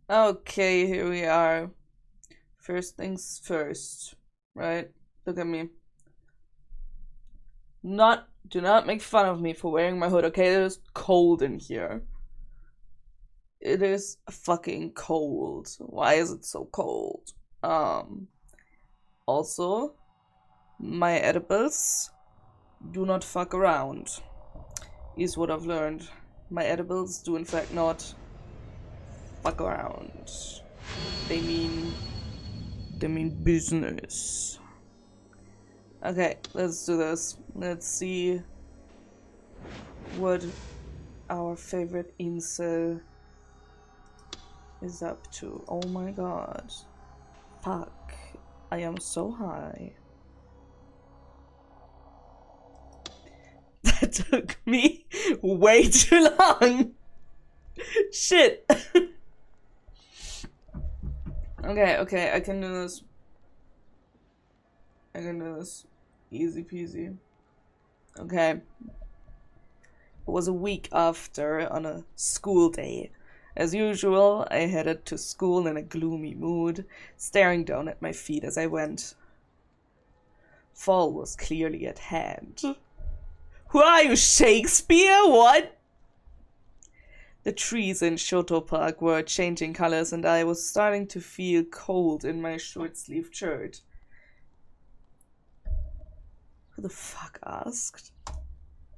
Okay, here we are. First things first, right? Look at me. Do not make fun of me for wearing my hood, okay? It is cold in here. It is fucking cold. Why is it so cold? Um, Also, my edibles do not fuck around, is what I've learned. My edibles do in fact not fuck around. They mean they mean business. Okay, let's do this. Let's see what our favorite incel is up to. Oh my god. Fuck. I am so high. That took me way too long. Shit. Okay, I can do this. I can do this. Easy peasy. Okay. It was a week after, on a school day. As usual, I headed to school in a gloomy mood, staring down at my feet as I went. Fall was clearly at hand. Who are you, Shakespeare? What? The trees in Shoto Park were changing colors, and I was starting to feel cold in my short-sleeved shirt. Who the fuck asked?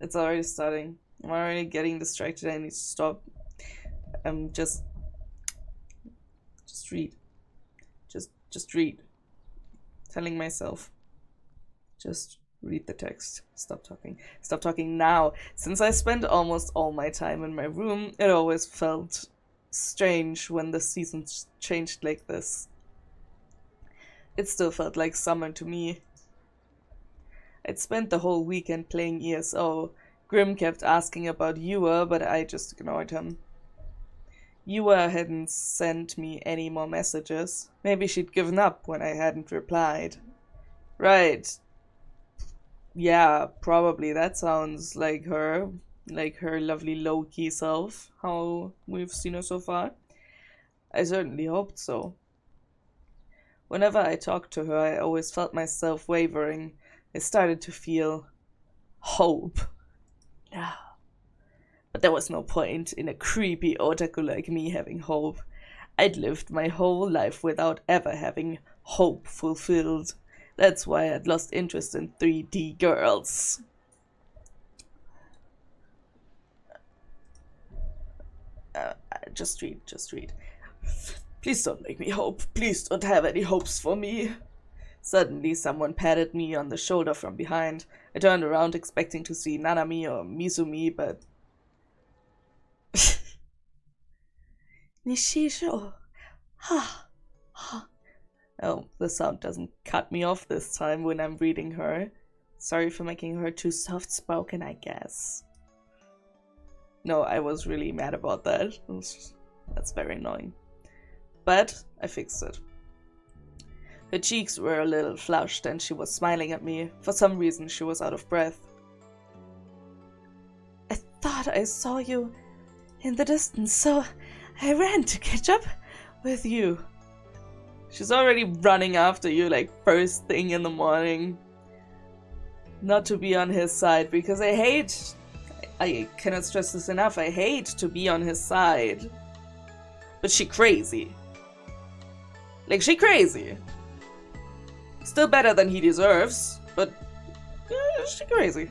It's already starting. I'm already getting distracted. I need to stop. Just read. Just read. Telling myself. Just read the text. Stop talking. Stop talking now. Since I spent almost all my time in my room, it always felt strange when the seasons changed like this. It still felt like summer to me. I'd spent the whole weekend playing ESO. Grim kept asking about Yua, but I just ignored him. Yua hadn't sent me any more messages. Maybe she'd given up when I hadn't replied. Right. Yeah, probably. That sounds like her lovely low-key self, how we've seen her so far. I certainly hoped so. Whenever I talked to her, I always felt myself wavering. I started to feel hope. No. But there was no point in a creepy otaku like me having hope. I'd lived my whole life without ever having hope fulfilled. That's why I'd lost interest in 3D girls. Just read. Please don't make me hope. Please don't have any hopes for me. Suddenly, someone patted me on the shoulder from behind. I turned around expecting to see Nanami or Mizumi, but... Nishijo. Ha. Ha. Oh, the sound doesn't cut me off this time when I'm reading her. Sorry for making her too soft-spoken, I guess. No, I was really mad about that. That's very annoying. But I fixed it. Her cheeks were a little flushed and she was smiling at me. For some reason, she was out of breath. I thought I saw you in the distance, so I ran to catch up with you. She's already running after you like first thing in the morning. Not to be on his side, because I cannot stress this enough, I hate to be on his side. But she crazy. Like, she crazy. Still better than he deserves, but she crazy.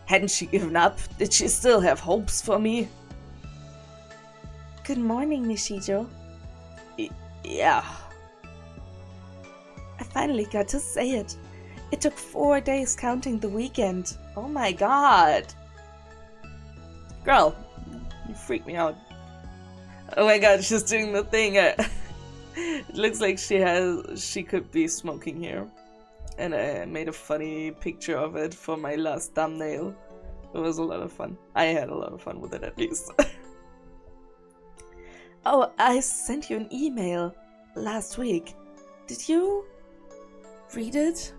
Hadn't she given up? Did she still have hopes for me? Good morning, Nishijo. Yeah. I finally got to say it. It took 4 days counting the weekend. Oh my god. Girl, you freak me out. Oh my god, she's doing the thing. It looks like she could be smoking here. And I made a funny picture of it for my last thumbnail. It was a lot of fun. I had a lot of fun with it, at least. Oh, I sent you an email last week. Did you read it?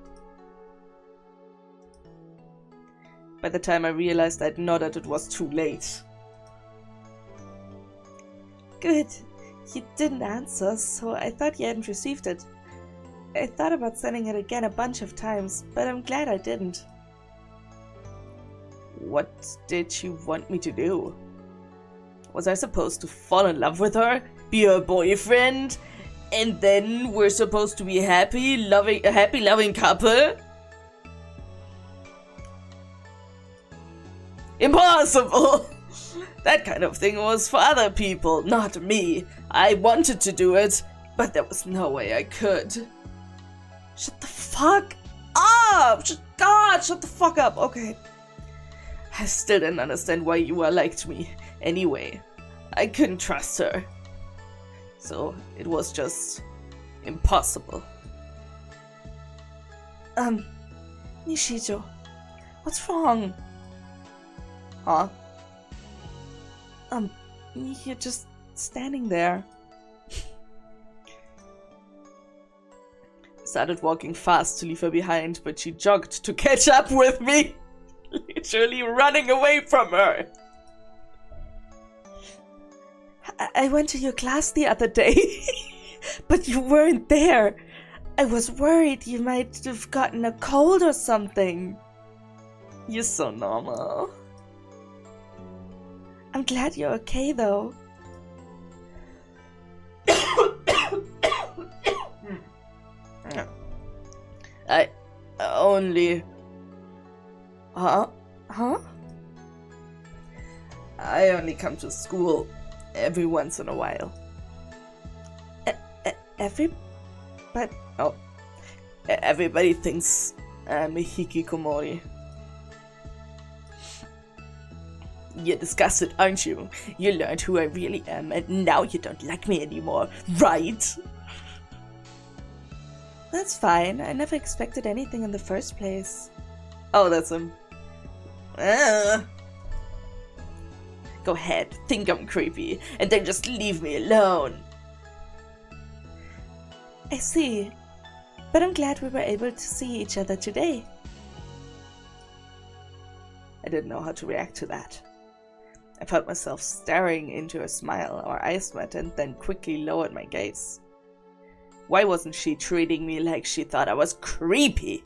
By the time I realized I'd nodded, it was too late. Good. You didn't answer, so I thought you hadn't received it. I thought about sending it again a bunch of times, but I'm glad I didn't. What did you want me to do? Was I supposed to fall in love with her? Be her boyfriend? And then we're supposed to be a happy, loving couple? Impossible! That kind of thing was for other people, not me. I wanted to do it, but there was no way I could. Shut the fuck up! God, shut the fuck up. Okay. I still didn't understand why you liked me. Anyway, I couldn't trust her. So it was just impossible. Nishijo, what's wrong? Huh? You're just standing there. Started walking fast to leave her behind, but she jogged to catch up with me. Literally running away from her. I went to your class the other day, but you weren't there. I was worried you might have gotten a cold or something. You're so normal. I'm glad you're okay, though. I only... Huh? I only come to school every once in a while. Everybody thinks I'm a hikikomori. You're disgusted, aren't you? You learned who I really am, and now you don't like me anymore, right? That's fine. I never expected anything in the first place. Oh, that's him. Go ahead, think I'm creepy, and then just leave me alone. I see. But I'm glad we were able to see each other today. I didn't know how to react to that. I felt myself staring into her smile. Our eyes met and then quickly lowered my gaze. Why wasn't she treating me like she thought I was creepy?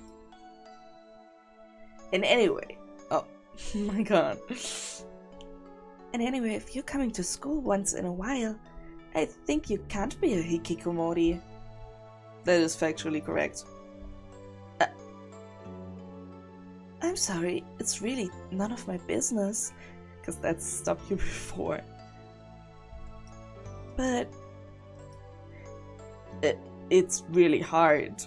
And anyway, oh my god. And anyway, if you're coming to school once in a while, I think you can't be a hikikomori. That is factually correct. I'm sorry, it's really none of my business, because that stopped you before. But it's really hard.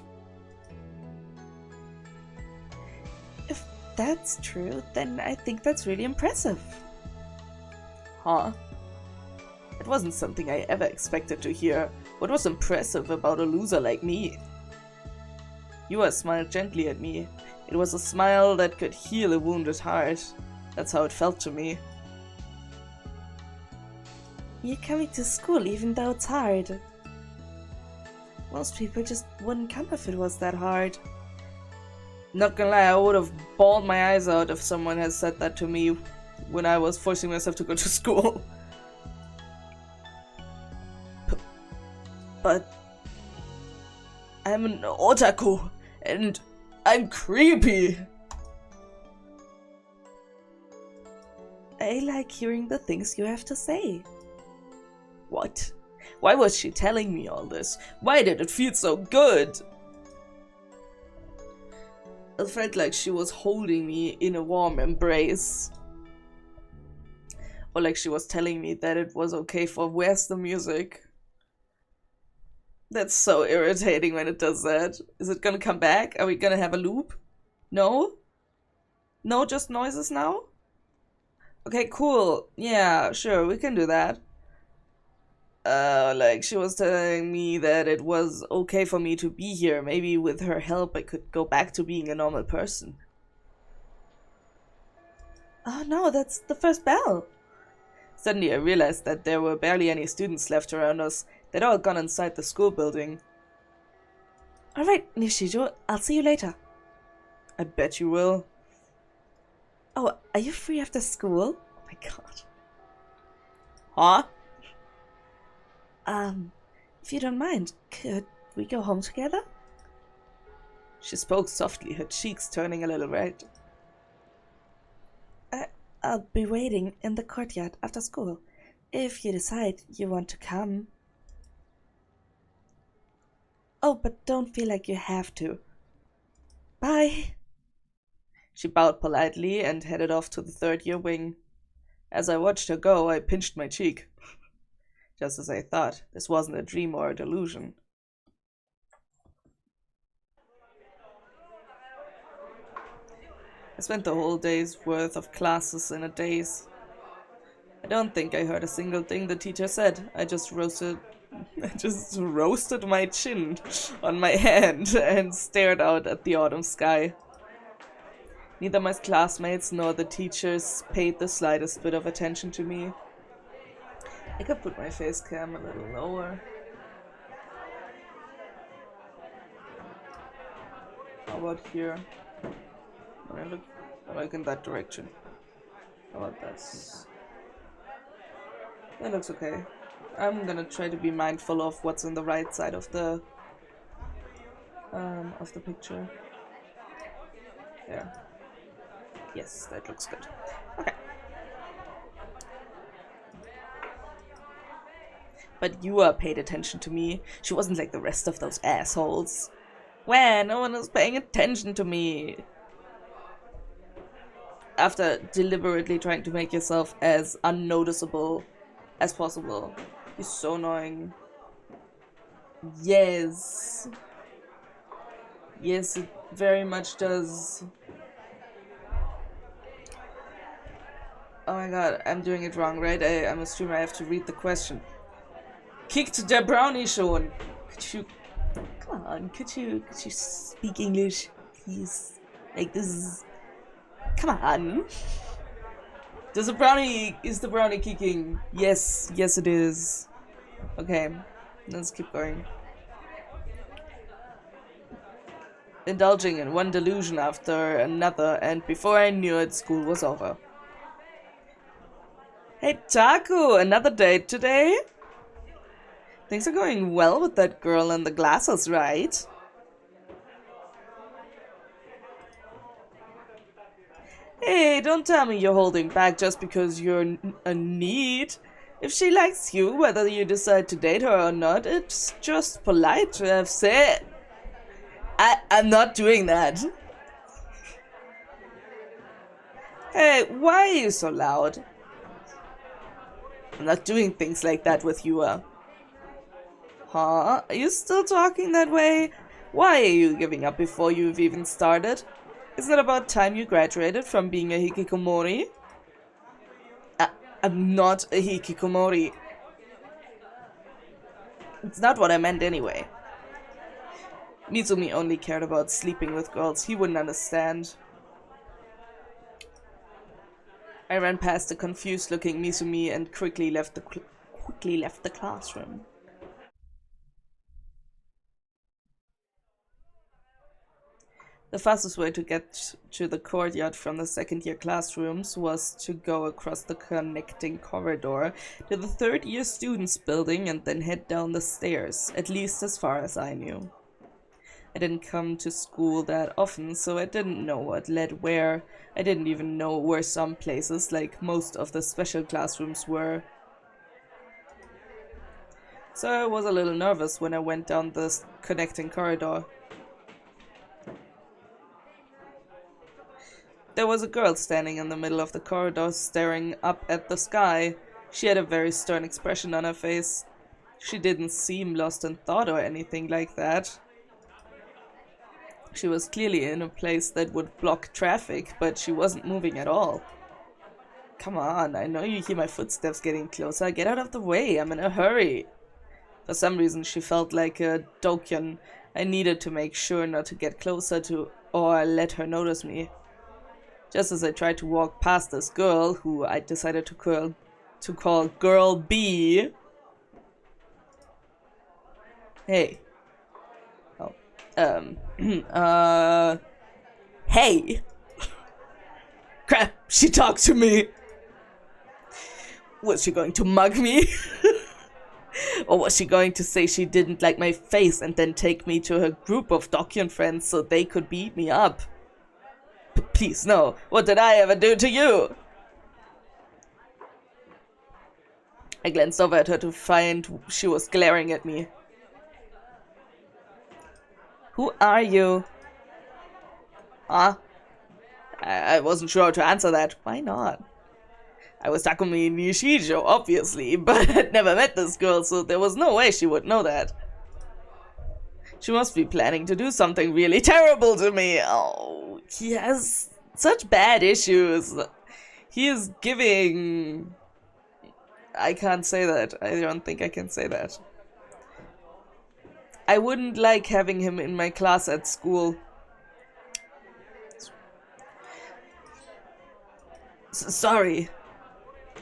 If that's true, then I think that's really impressive. Huh? It wasn't something I ever expected to hear. What was impressive about a loser like me? Yua smiled gently at me. It was a smile that could heal a wounded heart. That's how it felt to me. You're coming to school even though it's hard. Most people just wouldn't come if it was that hard. Not gonna lie, I would have bawled my eyes out if someone had said that to me when I was forcing myself to go to school. But I'm an otaku, and I'm creepy. I like hearing the things you have to say. What? Why was she telling me all this? Why did it feel so good? It felt like she was holding me in a warm embrace. Or like she was telling me that it was okay for where's the music? That's so irritating when it does that. Is it gonna come back? Are we gonna have a loop? No? No, just noises now? Okay, cool. Yeah, sure, we can do that. Like she was telling me that it was okay for me to be here. Maybe with her help I could go back to being a normal person. Oh no, that's the first bell. Suddenly I realized that there were barely any students left around us. They'd all gone inside the school building. Alright, Nishijo, I'll see you later. I bet you will. Oh, are you free after school? Oh my god. Huh? If you don't mind, could we go home together? She spoke softly, her cheeks turning a little red. I'll be waiting in the courtyard after school, if you decide you want to come. Oh, but don't feel like you have to. Bye. She bowed politely and headed off to the third-year wing. As I watched her go, I pinched my cheek. Just as I thought, this wasn't a dream or a delusion. I spent the whole day's worth of classes in a daze. I don't think I heard a single thing the teacher said. I just roasted my chin on my hand and stared out at the autumn sky. Neither my classmates nor the teachers paid the slightest bit of attention to me. I could put my face cam a little lower. How about here? When I look in that direction. How about this? That looks okay. I'm gonna try to be mindful of what's on the right side of the picture. Yeah. Yes, that looks good. Okay. But Yua paid attention to me. She wasn't like the rest of those assholes. When no one was paying attention to me. After deliberately trying to make yourself as unnoticeable as possible. You're so annoying. Yes. Yes, it very much does. Oh my god, I'm doing it wrong, right? I'm a streamer, I have to read the question. Kicked der Brownie schon. Could you... Come on, could you speak English, please? Like, this is... Come on. Is the brownie kicking? Yes, yes it is. Okay, let's keep going. Indulging in one delusion after another, and before I knew it, school was over. Hey Taku, another date today? Things are going well with that girl in the glasses, right? Hey, don't tell me you're holding back just because you're a need. If she likes you, whether you decide to date her or not, it's just polite to have said. I'm not doing that. Hey, why are you so loud? I'm not doing things like that with you. Huh? Are you still talking that way? Why are you giving up before you've even started? Isn't it about time you graduated from being a hikikomori? I'm not a hikikomori. It's not what I meant anyway. Mizumi only cared about sleeping with girls. He wouldn't understand. I ran past the confused-looking Mizumi and quickly left the classroom. The fastest way to get to the courtyard from the second-year classrooms was to go across the connecting corridor to the third-year students' building and then head down the stairs, at least as far as I knew. I didn't come to school that often, so I didn't know what led where. I didn't even know where some places, like most of the special classrooms, were. So I was a little nervous when I went down the connecting corridor. There was a girl standing in the middle of the corridor, staring up at the sky. She had a very stern expression on her face. She didn't seem lost in thought or anything like that. She was clearly in a place that would block traffic, but she wasn't moving at all. Come on, I know you hear my footsteps getting closer. Get out of the way, I'm in a hurry. For some reason, she felt like a dokyeon. I needed to make sure not to get closer to or let her notice me. Just as I tried to walk past this girl, who I decided to call Girl B. Hey. Oh. Hey! Crap, she talked to me! Was she going to mug me? Or was she going to say she didn't like my face and then take me to her group of document friends so they could beat me up? Please, no. What did I ever do to you? I glanced over at her to find she was glaring at me. Who are you? Huh? I wasn't sure how to answer that. Why not? I was Takumi Nishijo, obviously, but I'd never met this girl, so there was no way she would know that. She must be planning to do something really terrible to me. Oh, he has such bad issues. He is giving... I can't say that. I don't think I can say that. I wouldn't like having him in my class at school. Sorry.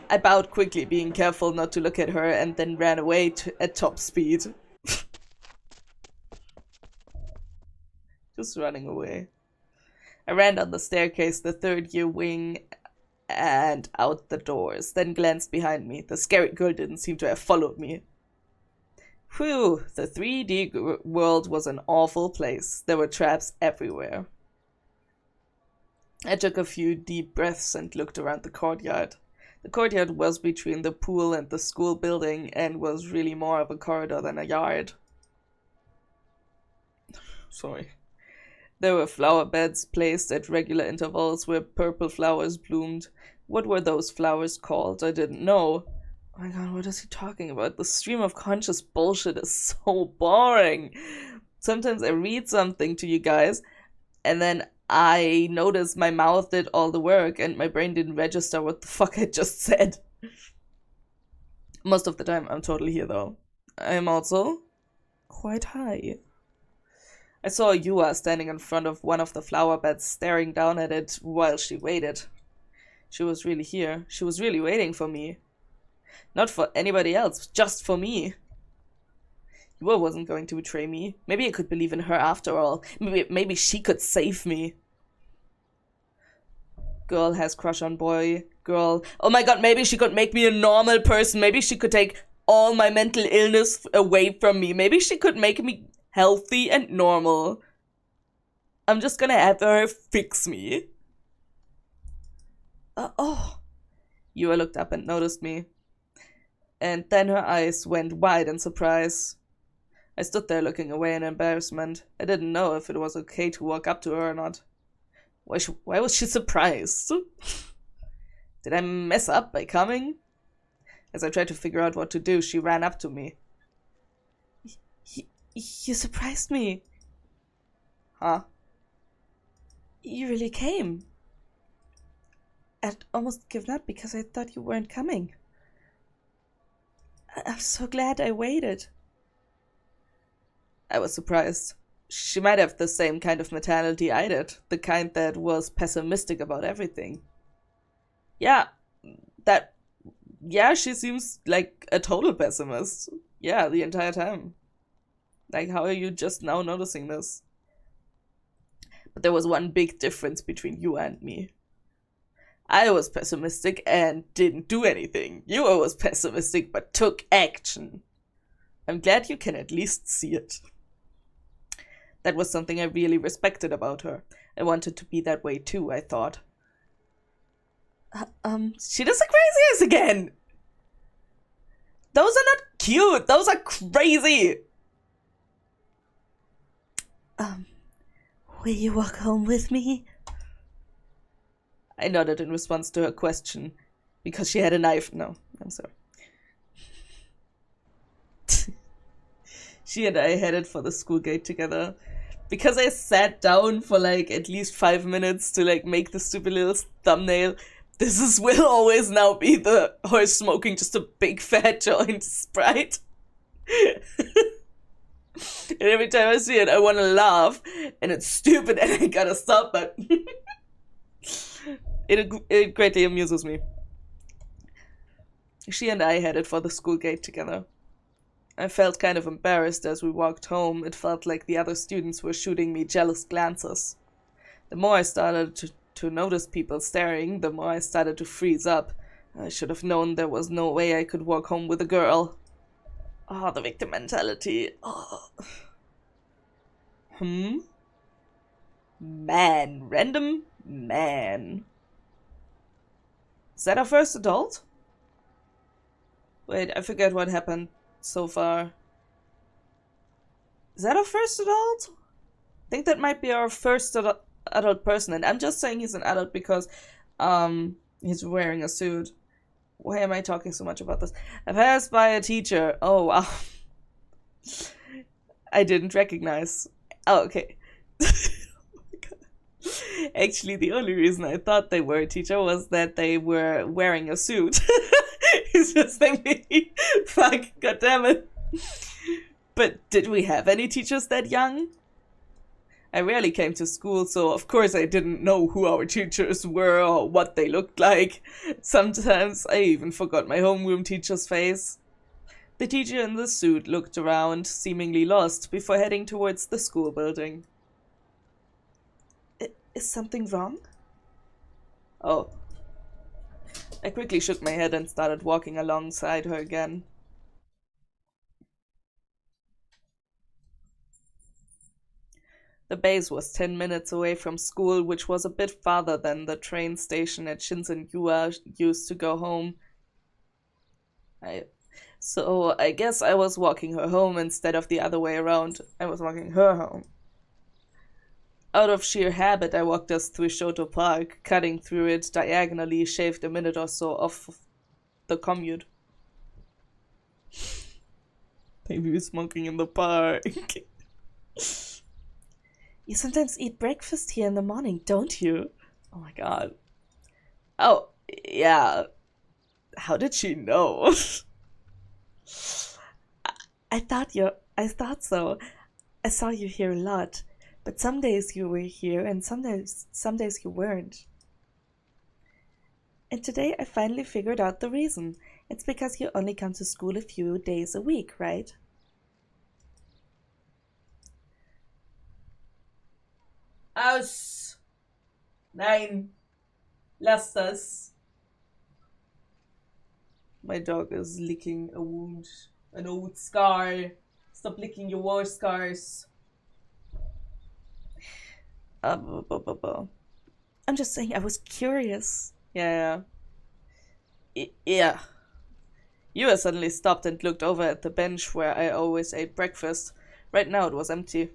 I bowed quickly, being careful not to look at her, and then ran away at top speed. Just running away. I ran down the staircase, the third-year wing, and out the doors, then glanced behind me. The scary girl didn't seem to have followed me. Whew, the 3D world was an awful place. There were traps everywhere. I took a few deep breaths and looked around the courtyard. The courtyard was between the pool and the school building and was really more of a corridor than a yard. Sorry. There were flower beds placed at regular intervals where purple flowers bloomed. What were those flowers called? I didn't know. Oh my god, what is he talking about? The stream of conscious bullshit is so boring. Sometimes I read something to you guys, and then I notice my mouth did all the work, and my brain didn't register what the fuck I just said. Most of the time, I'm totally here, though. I am also quite high. I saw Yua standing in front of one of the flower beds, staring down at it while she waited. She was really here. She was really waiting for me. Not for anybody else, just for me. Yua wasn't going to betray me. Maybe I could believe in her after all. Maybe she could save me. Girl has crush on boy. Girl. Oh my god, maybe she could make me a normal person. Maybe she could take all my mental illness away from me. Maybe she could make me healthy and normal. I'm just gonna have her fix me. Oh. Yua looked up and noticed me. And then her eyes went wide in surprise. I stood there looking away in embarrassment. I didn't know if it was okay to walk up to her or not. Why was she surprised? Did I mess up by coming? As I tried to figure out what to do, she ran up to me. You surprised me. Huh? You really came. I'd almost given up because I thought you weren't coming. I'm so glad I waited. I was surprised. She might have the same kind of mentality I did, the kind that was pessimistic about everything. Yeah, she seems like a total pessimist. Yeah, the entire time. Like, how are you just now noticing this? But there was one big difference between you and me. I was pessimistic and didn't do anything. You was pessimistic but took action. I'm glad you can at least see it. That was something I really respected about her. I wanted to be that way too, I thought. She does the crazy eyes again! Those are not cute! Those are crazy! Will you walk home with me? I nodded in response to her question. Because she had a knife. No, I'm sorry. She and I headed for the school gate together. Because I sat down for like at least 5 minutes to like make the stupid little thumbnail, will always now be the horse smoking just a big fat joint Sprite. And every time I see it, I want to laugh, and it's stupid, and I gotta stop, but it greatly amuses me. She and I headed for the school gate together. I felt kind of embarrassed as we walked home. It felt like the other students were shooting me jealous glances. The more I started to notice people staring, the more I started to freeze up. I should have known there was no way I could walk home with a girl. Oh, the victim mentality. Oh. Man. Random man. Is that our first adult? Wait, I forget what happened so far. Is that our first adult? I think that might be our first adult person, and I'm just saying he's an adult because he's wearing a suit. Why am I talking so much about this? I passed by a teacher. Oh, wow. I didn't recognize. Oh, okay. Actually, the only reason I thought they were a teacher was that they were wearing a suit. It's just like me. Fuck, goddammit. But did we have any teachers that young? I rarely came to school, so of course I didn't know who our teachers were or what they looked like. Sometimes I even forgot my homeroom teacher's face. The teacher in the suit looked around, seemingly lost, before heading towards the school building. Is something wrong? Oh. I quickly shook my head and started walking alongside her again. The base was 10 minutes away from school, which was a bit farther than the train station at Shinsenyua used to go home. So I guess I was walking her home instead of the other way around. I was walking her home. Out of sheer habit, I walked us through Shoto Park, cutting through it diagonally, shaved a minute or so off the commute. Maybe we're smoking in the park. You sometimes eat breakfast here in the morning, don't you? Oh my god. Oh, yeah. How did she know? I thought so. I saw you here a lot. But some days you were here and some days you weren't. And today I finally figured out the reason. It's because you only come to school a few days a week, right? Aus! Nein! Lass das! My dog is licking a wound. An old scar. Stop licking your war scars. I'm just saying I was curious. Yeah. Yeah. Yua suddenly stopped and looked over at the bench where I always ate breakfast. Right now it was empty.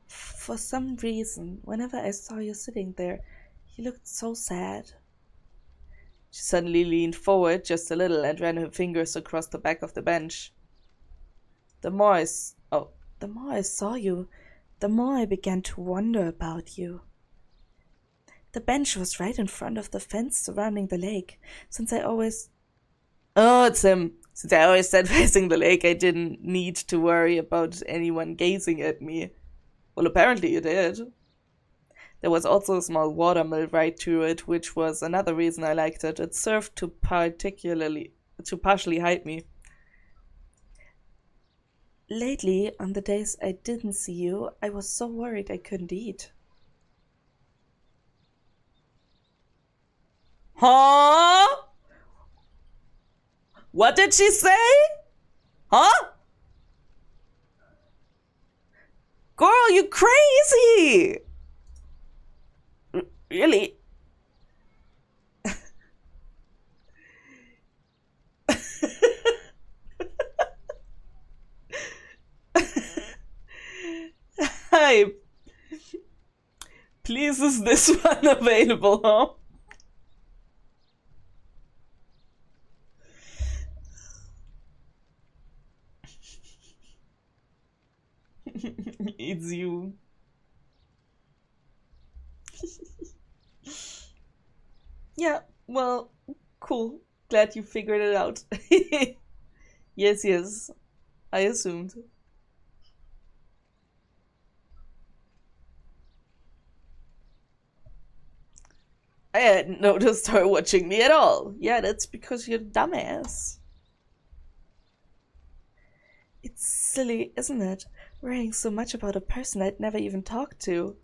For some reason, whenever I saw you sitting there, you looked so sad. She suddenly leaned forward just a little and ran her fingers across the back of the bench. The more I saw you, the more I began to wonder about you. The bench was right in front of the fence surrounding the lake. Oh, it's him. Since I always sat facing the lake, I didn't need to worry about anyone gazing at me. Well, apparently you did. There was also a small watermill right to it, which was another reason I liked it. It served to partially hide me. Lately, on the days I didn't see you, I was so worried I couldn't eat. Huh? What did she say? Huh? Girl, you crazy! Really? Hi. Please, is this one available, huh? It's you. Yeah, well, cool. Glad you figured it out. Yes, I assumed. I hadn't noticed her watching me at all. Yeah, that's because you're a dumbass. It's silly, isn't it? Worrying so much about a person I'd never even talked to.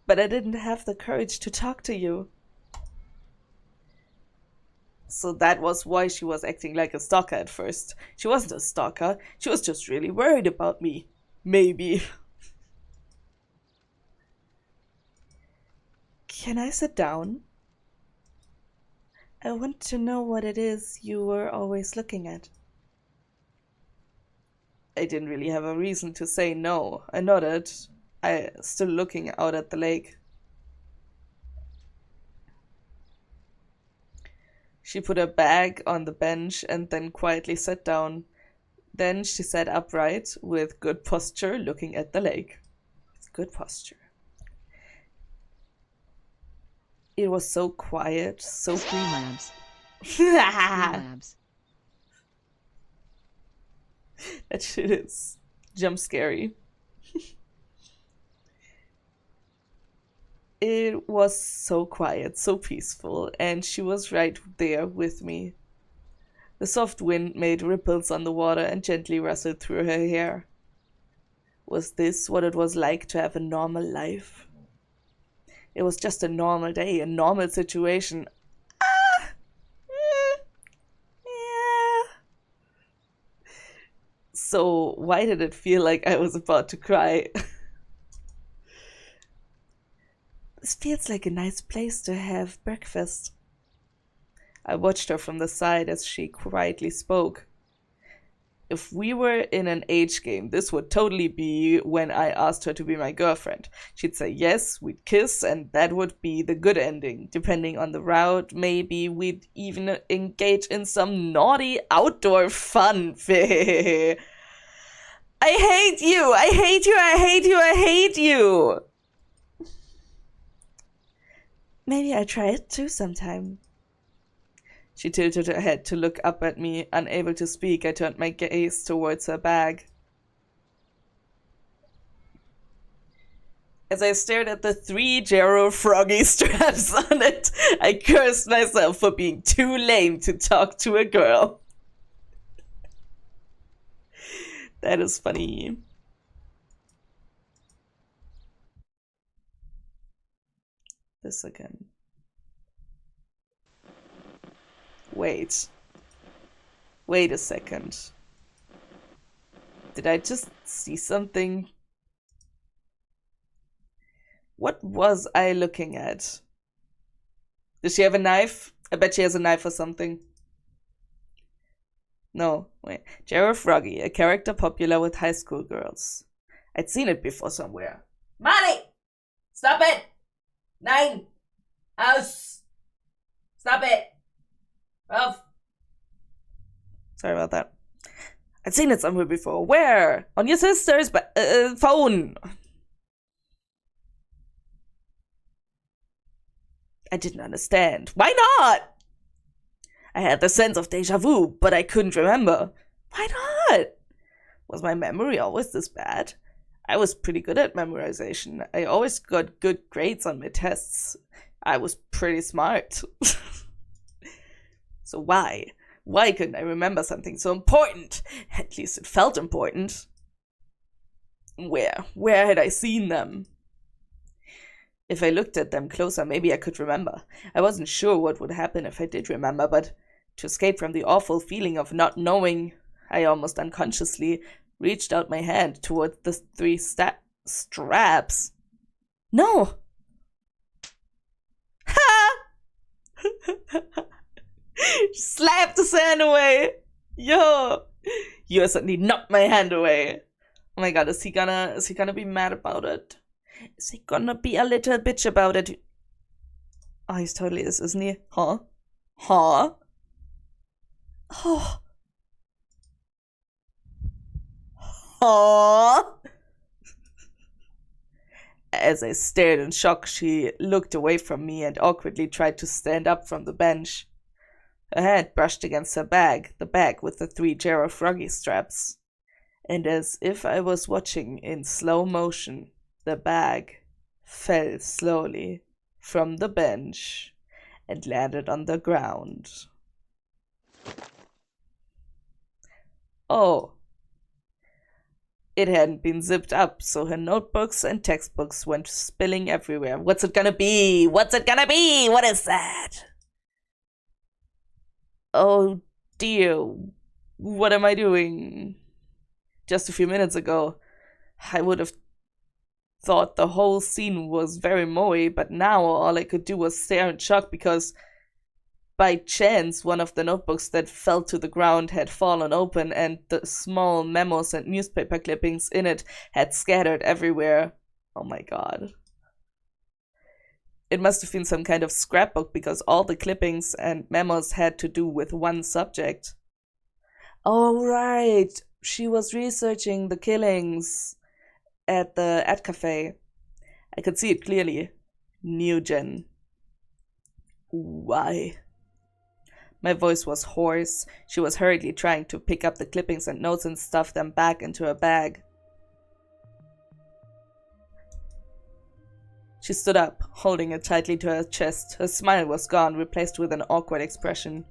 But I didn't have the courage to talk to you. So that was why she was acting like a stalker at first. She wasn't a stalker. She was just really worried about me. Maybe. Can I sit down? I want to know what it is you were always looking at. I didn't really have a reason to say no. I nodded. I still looking out at the lake. She put her bag on the bench and then quietly sat down. Then she sat upright with good posture, looking at the lake. Good posture. It was so quiet, so Streamlabs. Streamlabs. That shit is jump scary. It was so quiet, so peaceful, and she was right there with me. The soft wind made ripples on the water and gently rustled through her hair. Was this what it was like to have a normal life? It was just a normal day, a normal situation. Yeah. So why did it feel like I was about to cry? This feels like a nice place to have breakfast. I watched her from the side as she quietly spoke. If we were in an age game, this would totally be when I asked her to be my girlfriend. She'd say yes, we'd kiss, and that would be the good ending. Depending on the route, maybe we'd even engage in some naughty outdoor fun. I hate you! I hate you! I hate you! I hate you! Maybe I try it too sometime. She tilted her head to look up at me. Unable to speak, I turned my gaze towards her bag. As I stared at the 3 Jero Froggy straps on it, I cursed myself for being too lame to talk to a girl. That is funny. This again. Wait a second. Did I just see something? What was I looking at? Does she have a knife? I bet she has a knife or something. No, wait. Jero Froggy, a character popular with high school girls. I'd seen it before somewhere. Molly! Stop it! Nein! Aus! Stop it! Ralph! Sorry about that. I'd seen it somewhere before. Where? On your sister's phone. I didn't understand. Why not? I had the sense of deja vu, but I couldn't remember. Why not? Was my memory always this bad? I was pretty good at memorization. I always got good grades on my tests. I was pretty smart. So why? Why couldn't I remember something so important? At least it felt important. Where? Where had I seen them? If I looked at them closer, maybe I could remember. I wasn't sure what would happen if I did remember, but to escape from the awful feeling of not knowing, I almost unconsciously reached out my hand toward the 3 straps. No! Ha! Slapped his hand away. Yo, you suddenly knocked my hand away. Oh my god, is he gonna be mad about it? Is he gonna be a little bitch about it? Oh, he's totally is, isn't he? Huh? Huh? Oh. Huh? As I stared in shock, she looked away from me and awkwardly tried to stand up from the bench. Her hand brushed against her bag, the bag with the 3 Jero Froggy straps. And as if I was watching in slow motion, the bag fell slowly from the bench and landed on the ground. Oh. It hadn't been zipped up, so her notebooks and textbooks went spilling everywhere. What's it gonna be? What's it gonna be? What is that? Oh dear, what am I doing? Just a few minutes ago, I would have thought the whole scene was very moe, but now all I could do was stare in shock because by chance one of the notebooks that fell to the ground had fallen open and the small memos and newspaper clippings in it had scattered everywhere. Oh my god. It must have been some kind of scrapbook because all the clippings and memos had to do with one subject. Oh right, she was researching the killings at the ad cafe. I could see it clearly. New gen. Why? My voice was hoarse. She was hurriedly trying to pick up the clippings and notes and stuff them back into her bag. She stood up, holding it tightly to her chest. Her smile was gone, replaced with an awkward expression.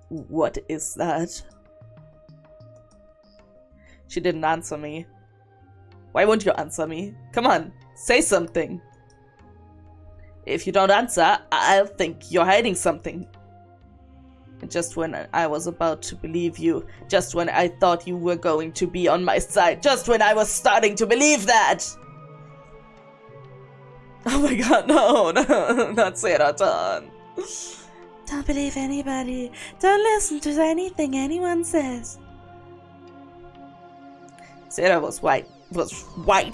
What is that? She didn't answer me. Why won't you answer me? Come on, say something. If you don't answer, I'll think you're hiding something. And just when I was about to believe you, just when I thought you were going to be on my side, just when I was starting to believe that! Oh my god, no, not Seratan. Don't believe anybody. Don't listen to anything anyone says. Sarah was white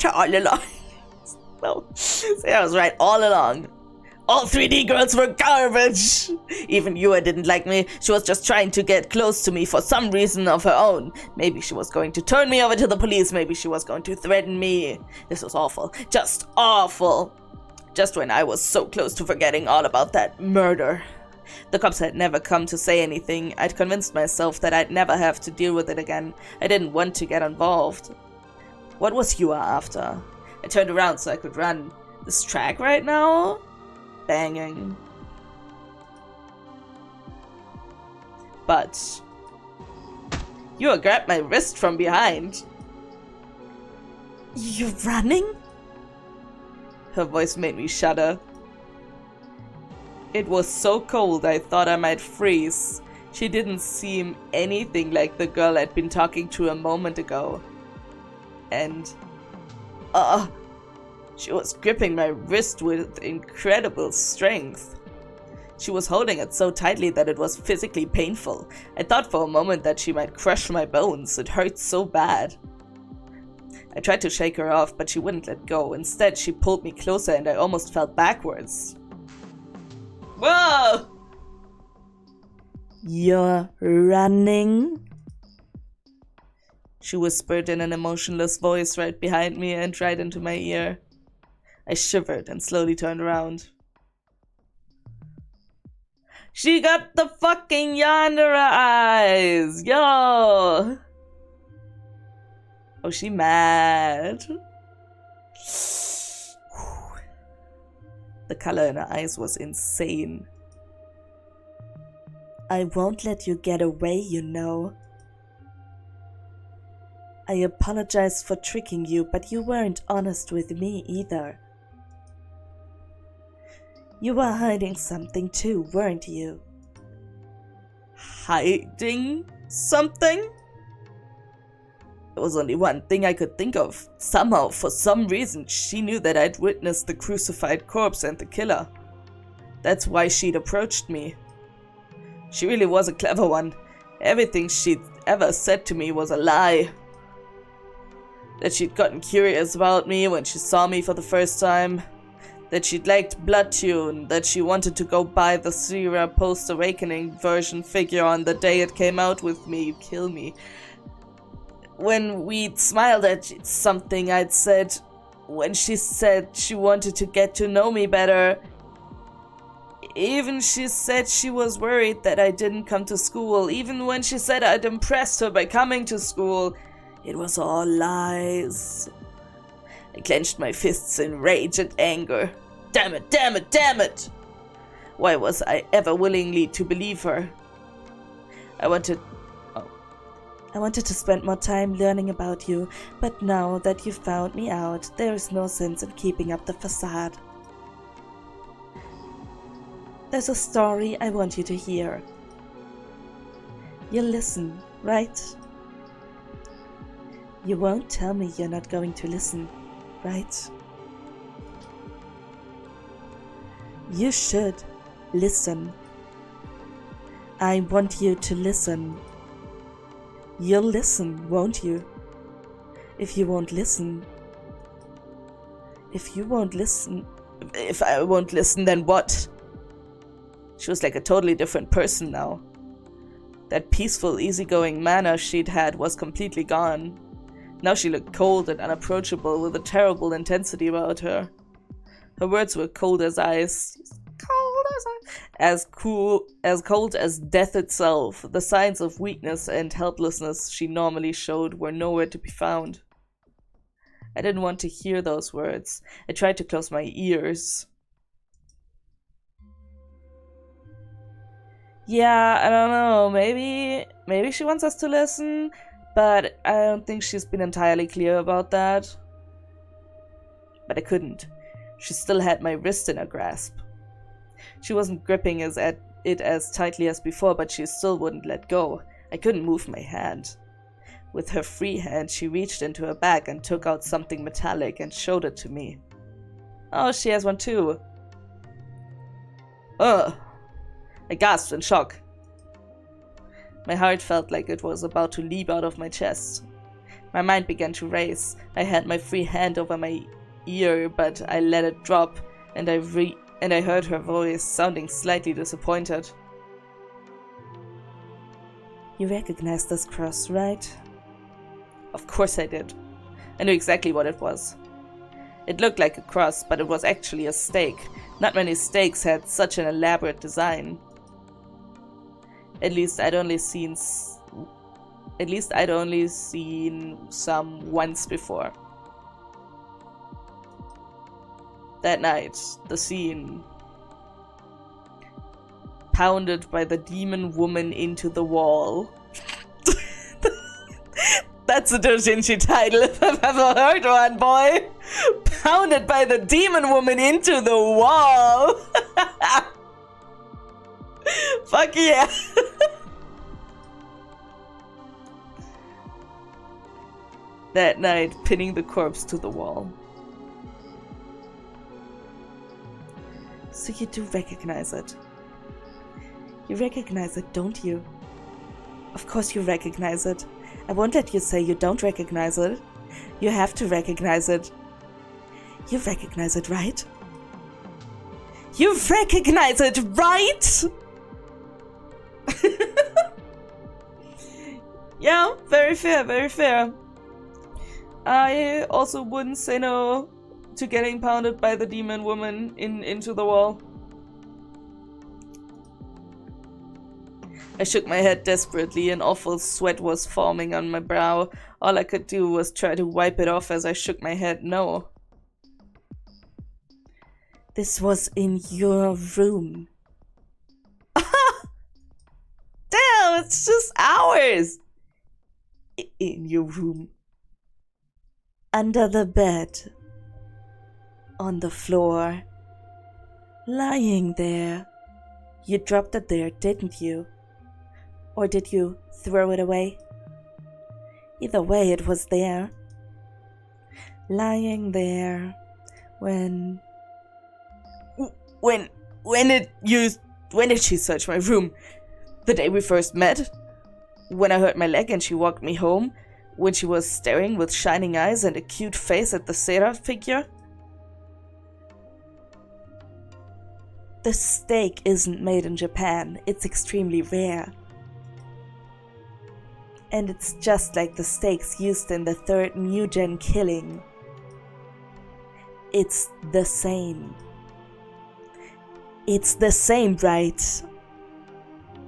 all along. No, Sarah was right all along. All 3D girls were garbage! Even Yua didn't like me. She was just trying to get close to me for some reason of her own. Maybe she was going to turn me over to the police. Maybe she was going to threaten me. This was awful. Just awful. Just when I was so close to forgetting all about that murder. The cops had never come to say anything. I'd convinced myself that I'd never have to deal with it again. I didn't want to get involved. What was Yua after? I turned around so I could run. This track right now? Banging. But Yua grabbed my wrist from behind. You're running? Her voice made me shudder. It was so cold I thought I might freeze. She didn't seem anything like the girl I'd been talking to a moment ago. And she was gripping my wrist with incredible strength. She was holding it so tightly that it was physically painful. I thought for a moment that she might crush my bones. It hurt so bad. I tried to shake her off, but she wouldn't let go. Instead, she pulled me closer and I almost fell backwards. Whoa! You're running? She whispered in an emotionless voice right behind me and right into my ear. I shivered and slowly turned around. She got the fucking yonder eyes! Yo! Oh, she mad. The color in her eyes was insane. I won't let you get away, you know. I apologize for tricking you, but you weren't honest with me either. You were hiding something too, weren't you? Hiding something? There was only one thing I could think of. Somehow, for some reason, she knew that I'd witnessed the crucified corpse and the killer. That's why she'd approached me. She really was a clever one. Everything she'd ever said to me was a lie. That she'd gotten curious about me when she saw me for the first time. That she'd liked Bloodtune. That she wanted to go buy the Sierra post-awakening version figure on the day it came out with me. Kill me. When we'd smiled at something I'd said, when she said she wanted to get to know me better, even she said she was worried that I didn't come to school, even when she said I'd impressed her by coming to school, it was all lies. I clenched my fists in rage and anger. Damn it, damn it, damn it! Why was I ever willingly to believe her? I wanted to spend more time learning about you, but now that you've found me out, there is no sense in keeping up the facade. There's a story I want you to hear. You'll listen, right? You won't tell me you're not going to listen, right? You should listen. I want you to listen. You'll listen, won't you? If you won't listen... If I won't listen, then what? She was like a totally different person now. That peaceful, easygoing manner she'd had was completely gone. Now she looked cold and unapproachable with a terrible intensity about her. Her words were cold as ice. As cold as death itself. The signs of weakness and helplessness she normally showed were nowhere to be found. I didn't want to hear those words. I tried to close my ears. Yeah, I don't know. Maybe she wants us to listen, but I don't think she's been entirely clear about that. But I couldn't. She still had my wrist in her grasp. She wasn't gripping it as tightly as before, but she still wouldn't let go. I couldn't move my hand. With her free hand, she reached into her bag and took out something metallic and showed it to me. Oh, she has one too. Ugh! I gasped in shock. My heart felt like it was about to leap out of my chest. My mind began to race. I had my free hand over my ear, but I let it drop, and I heard her voice, sounding slightly disappointed. You recognize this cross, right? Of course I did. I knew exactly what it was. It looked like a cross, but it was actually a stake. Not many stakes had such an elaborate design. At least I'd only seen some once before. That night, the scene. Pounded by the demon woman into the wall. That's a doujinshi title if I've ever heard one, boy! Pounded by the demon woman into the wall! Fuck yeah! That night, pinning the corpse to the wall. So you do recognize it. You recognize it, don't you? Of course you recognize it. I won't let you say you don't recognize it. You have to recognize it. You recognize it, right? You recognize it, right? Yeah, very fair, very fair. I also wouldn't say no to getting pounded by the demon woman into the wall. I shook my head desperately. An awful sweat was forming on my brow. All I could do was try to wipe it off as I shook my head no. This was in your room. Damn, it's just ours! In your room. Under the bed. On the floor. Lying there. You dropped it there, didn't you? Or did you throw it away? Either way, it was there. Lying there. When did she search my room? The day we first met? When I hurt my leg and she walked me home? When she was staring with shining eyes and a cute face at the Sera figure? The steak isn't made in Japan. It's extremely rare. And it's just like the steaks used in the third New-Gen killing. It's the same. It's the same, right?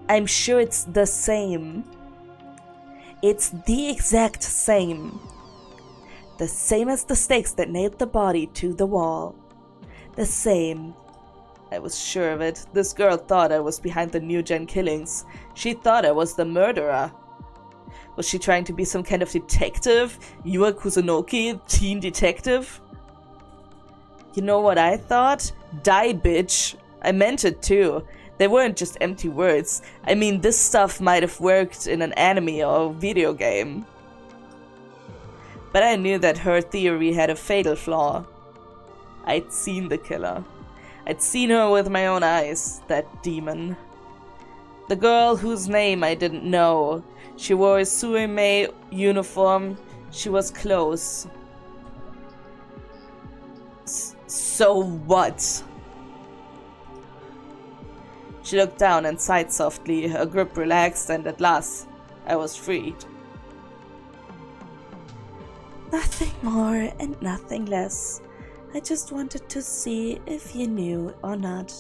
I'm sure it's the same. It's the exact same. The same as the stakes that nailed the body to the wall. The same. I was sure of it. This girl thought I was behind the New-Gen killings. She thought I was the murderer. Was she trying to be some kind of detective? Yua Kusunoki, teen detective? You know what I thought? Die, bitch. I meant it too. They weren't just empty words. I mean, this stuff might have worked in an anime or video game. But I knew that her theory had a fatal flaw. I'd seen the killer. I'd seen her with my own eyes, that demon. The girl whose name I didn't know. She wore a Suimei uniform. She was close. So what? She looked down and sighed softly, her grip relaxed, and at last I was freed. Nothing more and nothing less. I just wanted to see if you knew or not.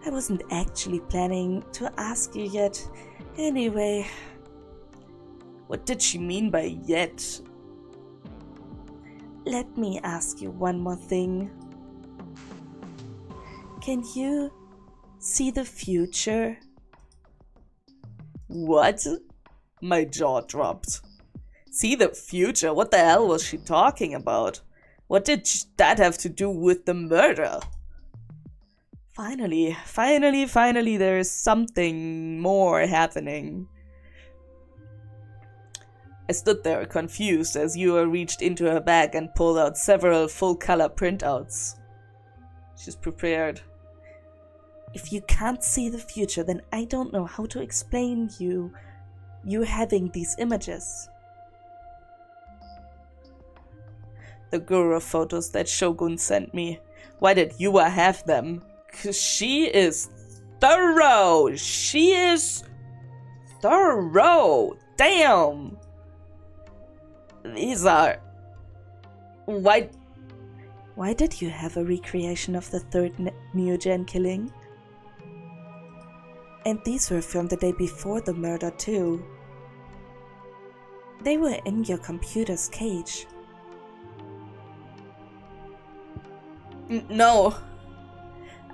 I wasn't actually planning to ask you yet. Anyway. What did she mean by yet? Let me ask you one more thing. Can you see the future? What? My jaw dropped. See the future? What the hell was she talking about? What did that have to do with the murder? Finally, there is something more happening. I stood there, confused, as Yua reached into her bag and pulled out several full-color printouts. She's prepared. If you can't see the future, then I don't know how to explain you having these images. The Guru photos that Shogun sent me. Why did Yua have them? 'Cause she is thorough! She is thorough! Damn! These are... Why did you have a recreation of the third Neo-Gen killing? And these were from the day before the murder too. They were in your computer's cage. No.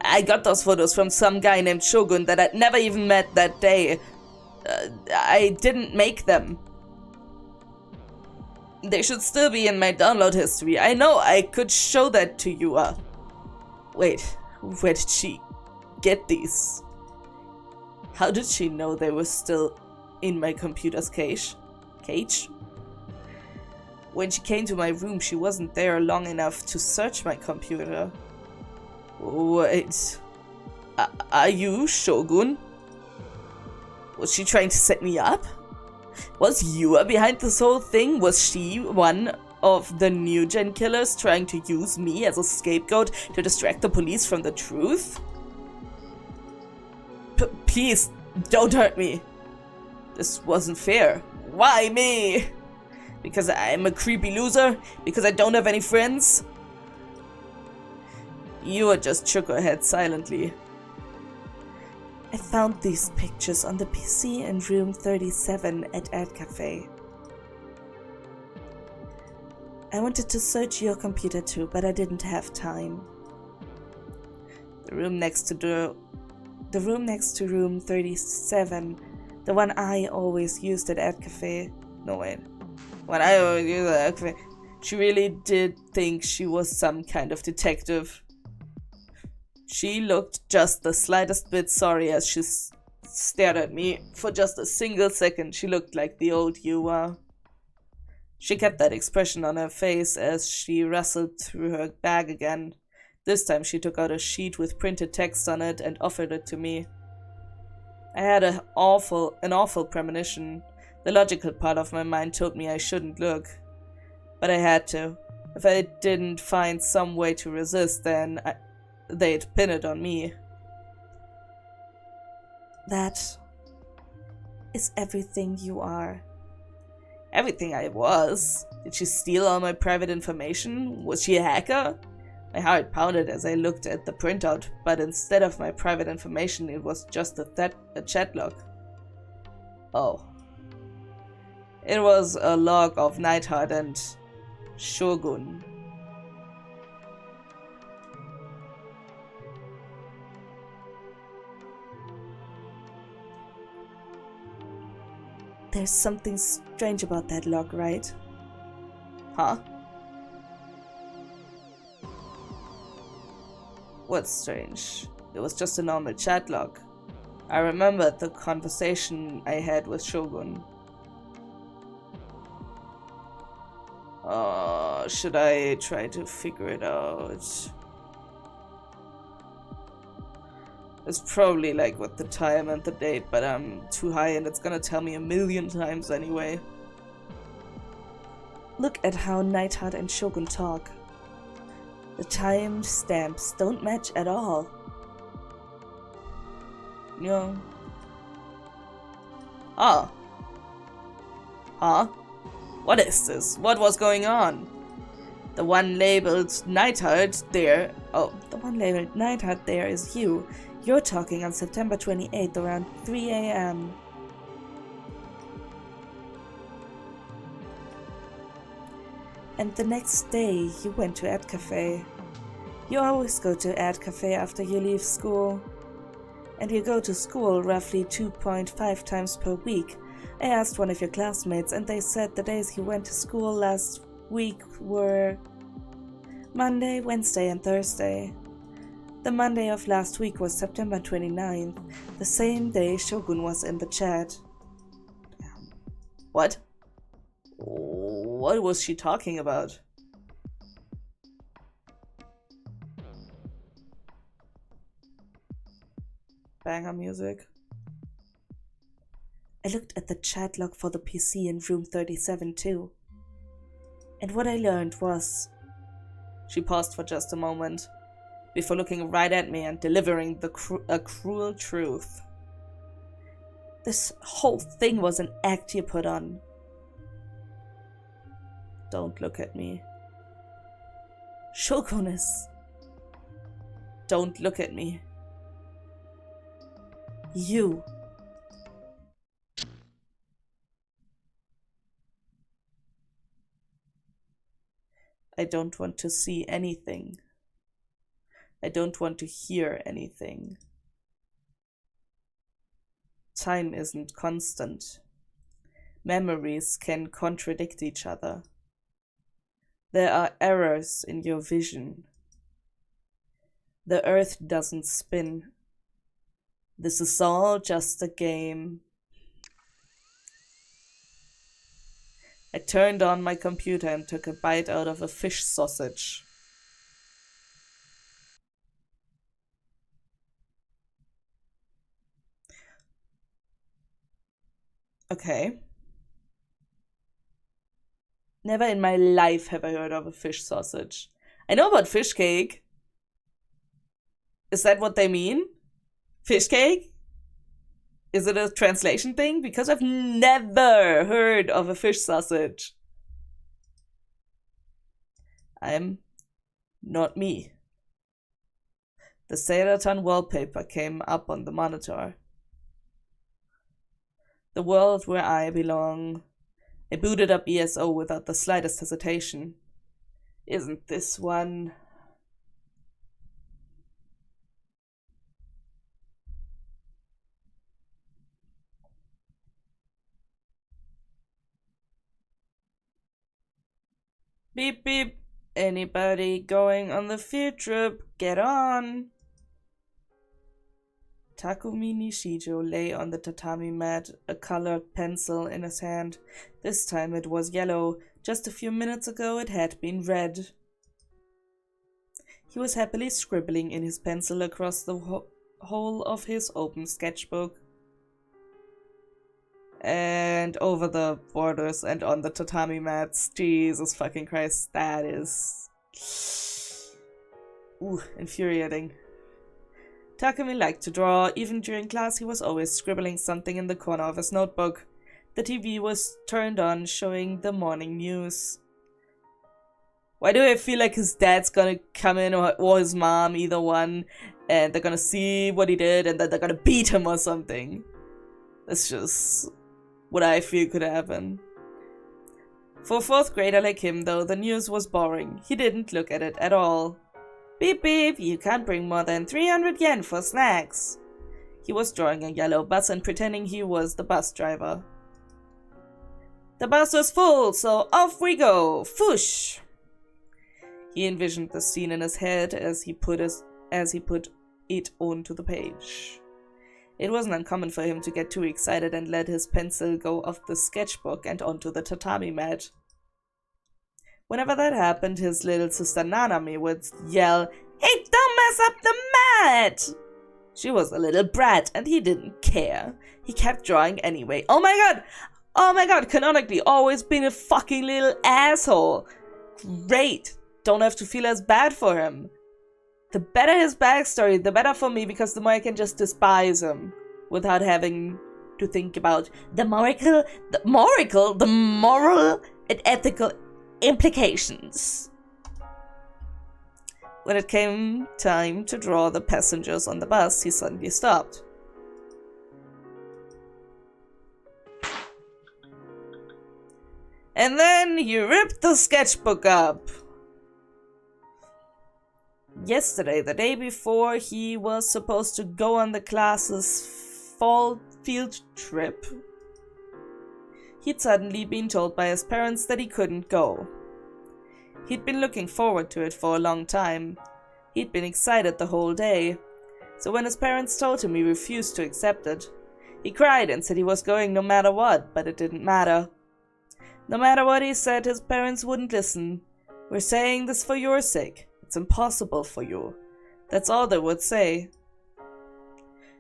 I got those photos from some guy named Shogun that I'd never even met that day. I didn't make them. They should still be in my download history. I know I could show that to you. Wait, where did she get these? How did she know they were still in my computer's cage? When she came to my room, she wasn't there long enough to search my computer. Wait. Are you Shogun? Was she trying to set me up? Was Yua behind this whole thing? Was she one of the Neo-Gen killers trying to use me as a scapegoat to distract the police from the truth? Please, don't hurt me. This wasn't fair. Why me? Because I'm a creepy loser? Because I don't have any friends? Yua just shook her head silently. I found these pictures on the PC in room 37 at Ed Cafe. I wanted to search your computer too, but I didn't have time. The room next to room 37, the one I always used at Ed Cafe. No, wait. When I always used at Ed Cafe, she really did think she was some kind of detective. She looked just the slightest bit sorry as she stared at me. For just a single second, she looked like the old Yua. She kept that expression on her face as she rustled through her bag again. This time she took out a sheet with printed text on it and offered it to me. I had an awful premonition. The logical part of my mind told me I shouldn't look. But I had to. If I didn't find some way to resist, then they'd pin it on me. That is everything you are. Everything I was? Did she steal all my private information? Was she a hacker? My heart pounded as I looked at the printout, but instead of my private information, it was just a chat log. Oh. It was a log of Neidhart and Shogun. There's something strange about that log, right? Huh? What's strange? It was just a normal chat log. I remembered the conversation I had with Shogun. Should I try to figure it out? It's probably like with the time and the date, but I'm too high and it's gonna tell me a million times anyway. Look at how Neidhart and Shogun talk. The time stamps don't match at all. Yeah. Ah. Huh? What is this? What was going on? The one labeled Neidhart there. Oh, the one labeled Neidhart there is you. You're talking on September 28th around 3 a.m. And the next day you went to Ad Cafe. You always go to Ad Cafe after you leave school. And you go to school roughly 2.5 times per week. I asked one of your classmates and they said the days you went to school last week were Monday, Wednesday and Thursday. The Monday of last week was September 29th, the same day Shogun was in the chat. What? What was she talking about? Banger music. I looked at the chat log for the PC in room 37 too. And what I learned was... She paused for just a moment, before looking right at me and delivering a cruel truth. This whole thing was an act you put on. Don't look at me. Shogun is... Don't look at me. You. I don't want to see anything. I don't want to hear anything. Time isn't constant. Memories can contradict each other. There are errors in your vision. The earth doesn't spin. This is all just a game. I turned on my computer and took a bite out of a fish sausage. Okay. Never in my life have I heard of a fish sausage. I know about fish cake. Is that what they mean? Fish cake? Is it a translation thing? Because I've never heard of a fish sausage. I'm not me. The Seirotan wallpaper came up on the monitor. The world where I belong. I booted up ESO without the slightest hesitation. Isn't this one? Beep beep. Anybody going on the field trip? Get on. Takumi Nishijo lay on the tatami mat, a colored pencil in his hand. This time it was yellow. Just a few minutes ago it had been red. He was happily scribbling in his pencil across the whole of his open sketchbook. And over the borders and on the tatami mats. Jesus fucking Christ, that is... infuriating. Takumi liked to draw. Even during class he was always scribbling something in the corner of his notebook. The TV was turned on, showing the morning news. Why do I feel like his dad's gonna come in, or his mom, either one, and they're gonna see what he did and then they're gonna beat him or something? That's just what I feel could happen. For a fourth grader like him, though, the news was boring. He didn't look at it at all. Beep beep, you can't bring more than 300 yen for snacks. He was drawing a yellow bus and pretending he was the bus driver. The bus is full, so off we go. Foosh! He envisioned the scene in his head as he put it onto the page. It wasn't uncommon for him to get too excited and let his pencil go off the sketchbook and onto the tatami mat. Whenever that happened, his little sister Nanami would yell, "Hey, don't mess up the mat!" She was a little brat and he didn't care. He kept drawing anyway. Oh my god! Oh my god, canonically always been a fucking little asshole. Great! Don't have to feel as bad for him. The better his backstory, the better for me, because the more I can just despise him without having to think about the moral and ethical implications. When it came time to draw the passengers on the bus, he suddenly stopped. And then he ripped the sketchbook up. Yesterday, the day before he was supposed to go on the class's fall field trip, he'd suddenly been told by his parents that he couldn't go. He'd been looking forward to it for a long time. He'd been excited the whole day. So when his parents told him, he refused to accept it. He cried and said he was going no matter what, but it didn't matter. No matter what he said, his parents wouldn't listen. "We're saying this for your sake. It's impossible for you." That's all they would say.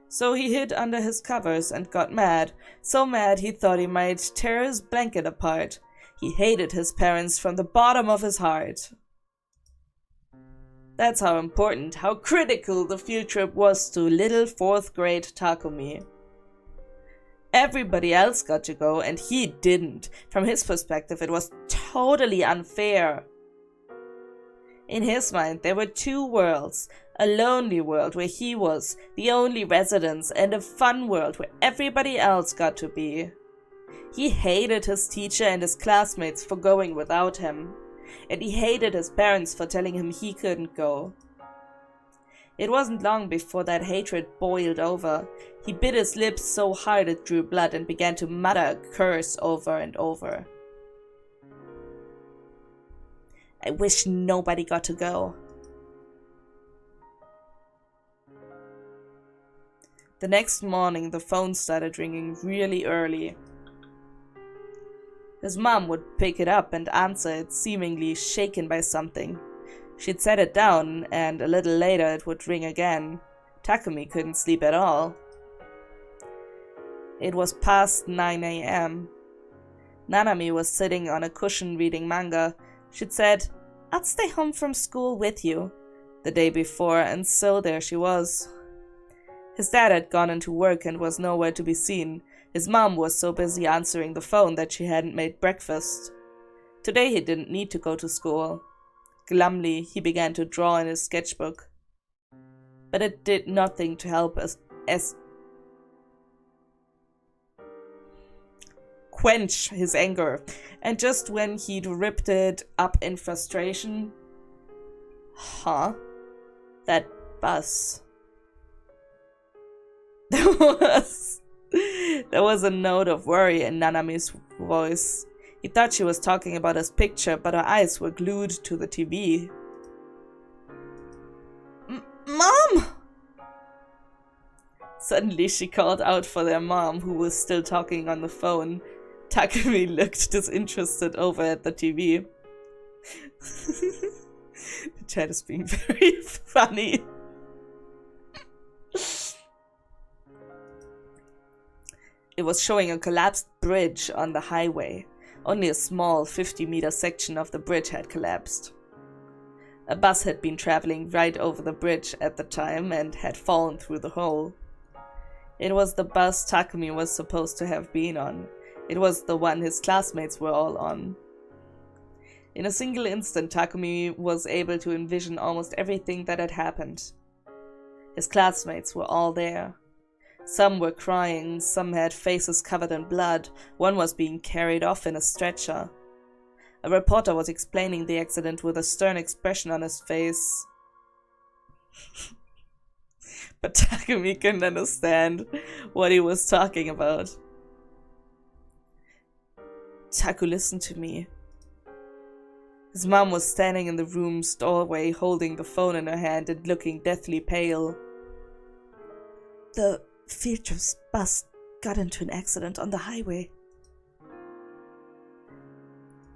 So he hid under his covers and got mad. So mad he thought he might tear his blanket apart. He hated his parents from the bottom of his heart. That's how important, how critical the field trip was to little 4th grade Takumi. Everybody else got to go and he didn't. From his perspective, it was totally unfair. In his mind, there were two worlds. A lonely world where he was the only resident, and a fun world where everybody else got to be. He hated his teacher and his classmates for going without him, and he hated his parents for telling him he couldn't go. It wasn't long before that hatred boiled over. He bit his lips so hard it drew blood and began to mutter a curse over and over. "I wish nobody got to go." The next morning, the phone started ringing really early. His mom would pick it up and answer it, seemingly shaken by something. She'd set it down, and a little later it would ring again. Takumi couldn't sleep at all. It was past 9 a.m. Nanami was sitting on a cushion reading manga. She'd said, "I'll stay home from school with you," the day before, and so there she was. His dad had gone into work and was nowhere to be seen. His mom was so busy answering the phone that she hadn't made breakfast. Today he didn't need to go to school. Glumly, he began to draw in his sketchbook. But it did nothing to help as quench his anger. And just when he'd ripped it up in frustration, that bus. There was a note of worry in Nanami's voice. He thought she was talking about his picture, but her eyes were glued to the TV. "Mom!" Suddenly she called out for their mom, who was still talking on the phone. Takumi looked disinterested over at the TV. The chat is being very funny. It was showing a collapsed bridge on the highway. Only a small 50-meter section of the bridge had collapsed. A bus had been traveling right over the bridge at the time and had fallen through the hole. It was the bus Takumi was supposed to have been on. It was the one his classmates were all on. In a single instant, Takumi was able to envision almost everything that had happened. His classmates were all there. Some were crying, some had faces covered in blood, one was being carried off in a stretcher. A reporter was explaining the accident with a stern expression on his face. But Takumi couldn't understand what he was talking about. "Taku, listen to me." His mom was standing in the room's doorway, holding the phone in her hand and looking deathly pale. The field trip's bus got into an accident on the highway.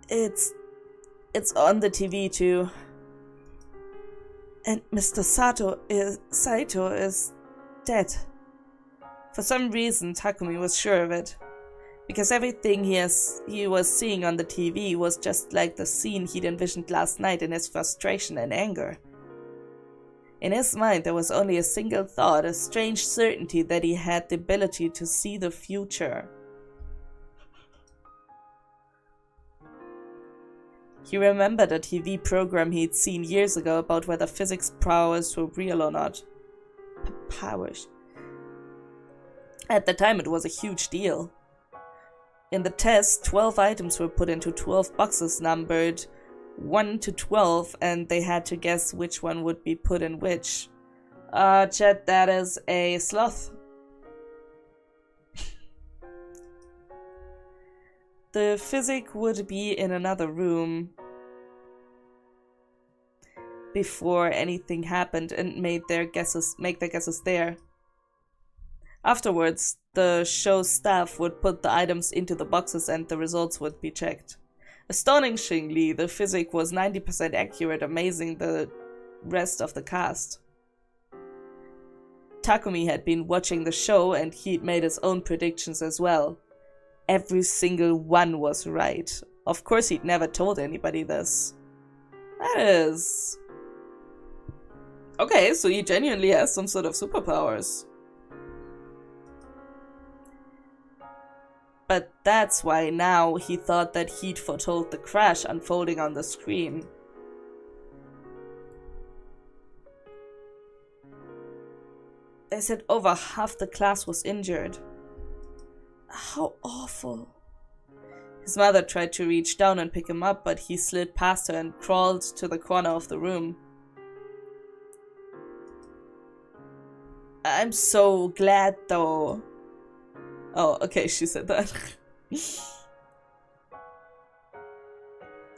It's on the TV too. And Mr. Saito is dead. For some reason, Takumi was sure of it. Because everything he was seeing on the TV was just like the scene he'd envisioned last night in his frustration and anger. In his mind, there was only a single thought, a strange certainty that he had the ability to see the future. He remembered a TV program he'd seen years ago about whether physics powers were real or not. Powers. At the time, it was a huge deal. In the test, 12 items were put into 12 boxes numbered 1 to 12, and they had to guess which one would be put in which. Chet, that is a sloth. The physic would be in another room before anything happened and make their guesses there. Afterwards, the show's staff would put the items into the boxes and the results would be checked. Astonishingly, the physic was 90% accurate, amazing the rest of the cast. Takumi had been watching the show and he'd made his own predictions as well. Every single one was right. Of course, he'd never told anybody this. That is... Okay, so he genuinely has some sort of superpowers. But that's why now he thought that he'd foretold the crash unfolding on the screen. They said over half the class was injured. How awful. His mother tried to reach down and pick him up, but he slid past her and crawled to the corner of the room. I'm so glad though. Oh, okay, she said that.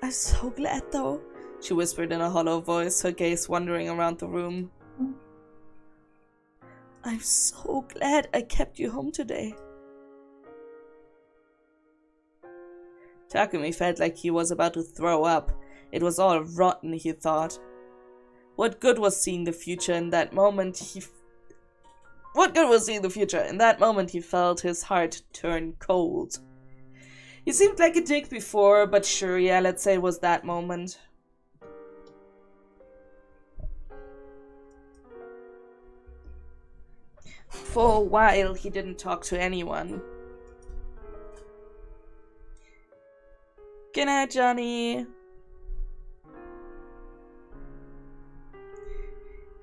I'm so glad though, she whispered in a hollow voice, her gaze wandering around the room. I'm so glad I kept you home today. Takumi felt like he was about to throw up. It was all rotten, he thought. What good was seeing the future in that moment? What good was seeing the future? In that moment, he felt his heart turn cold. He seemed like a dick before, but sure, yeah, let's say it was that moment. For a while, he didn't talk to anyone. Good night, Johnny.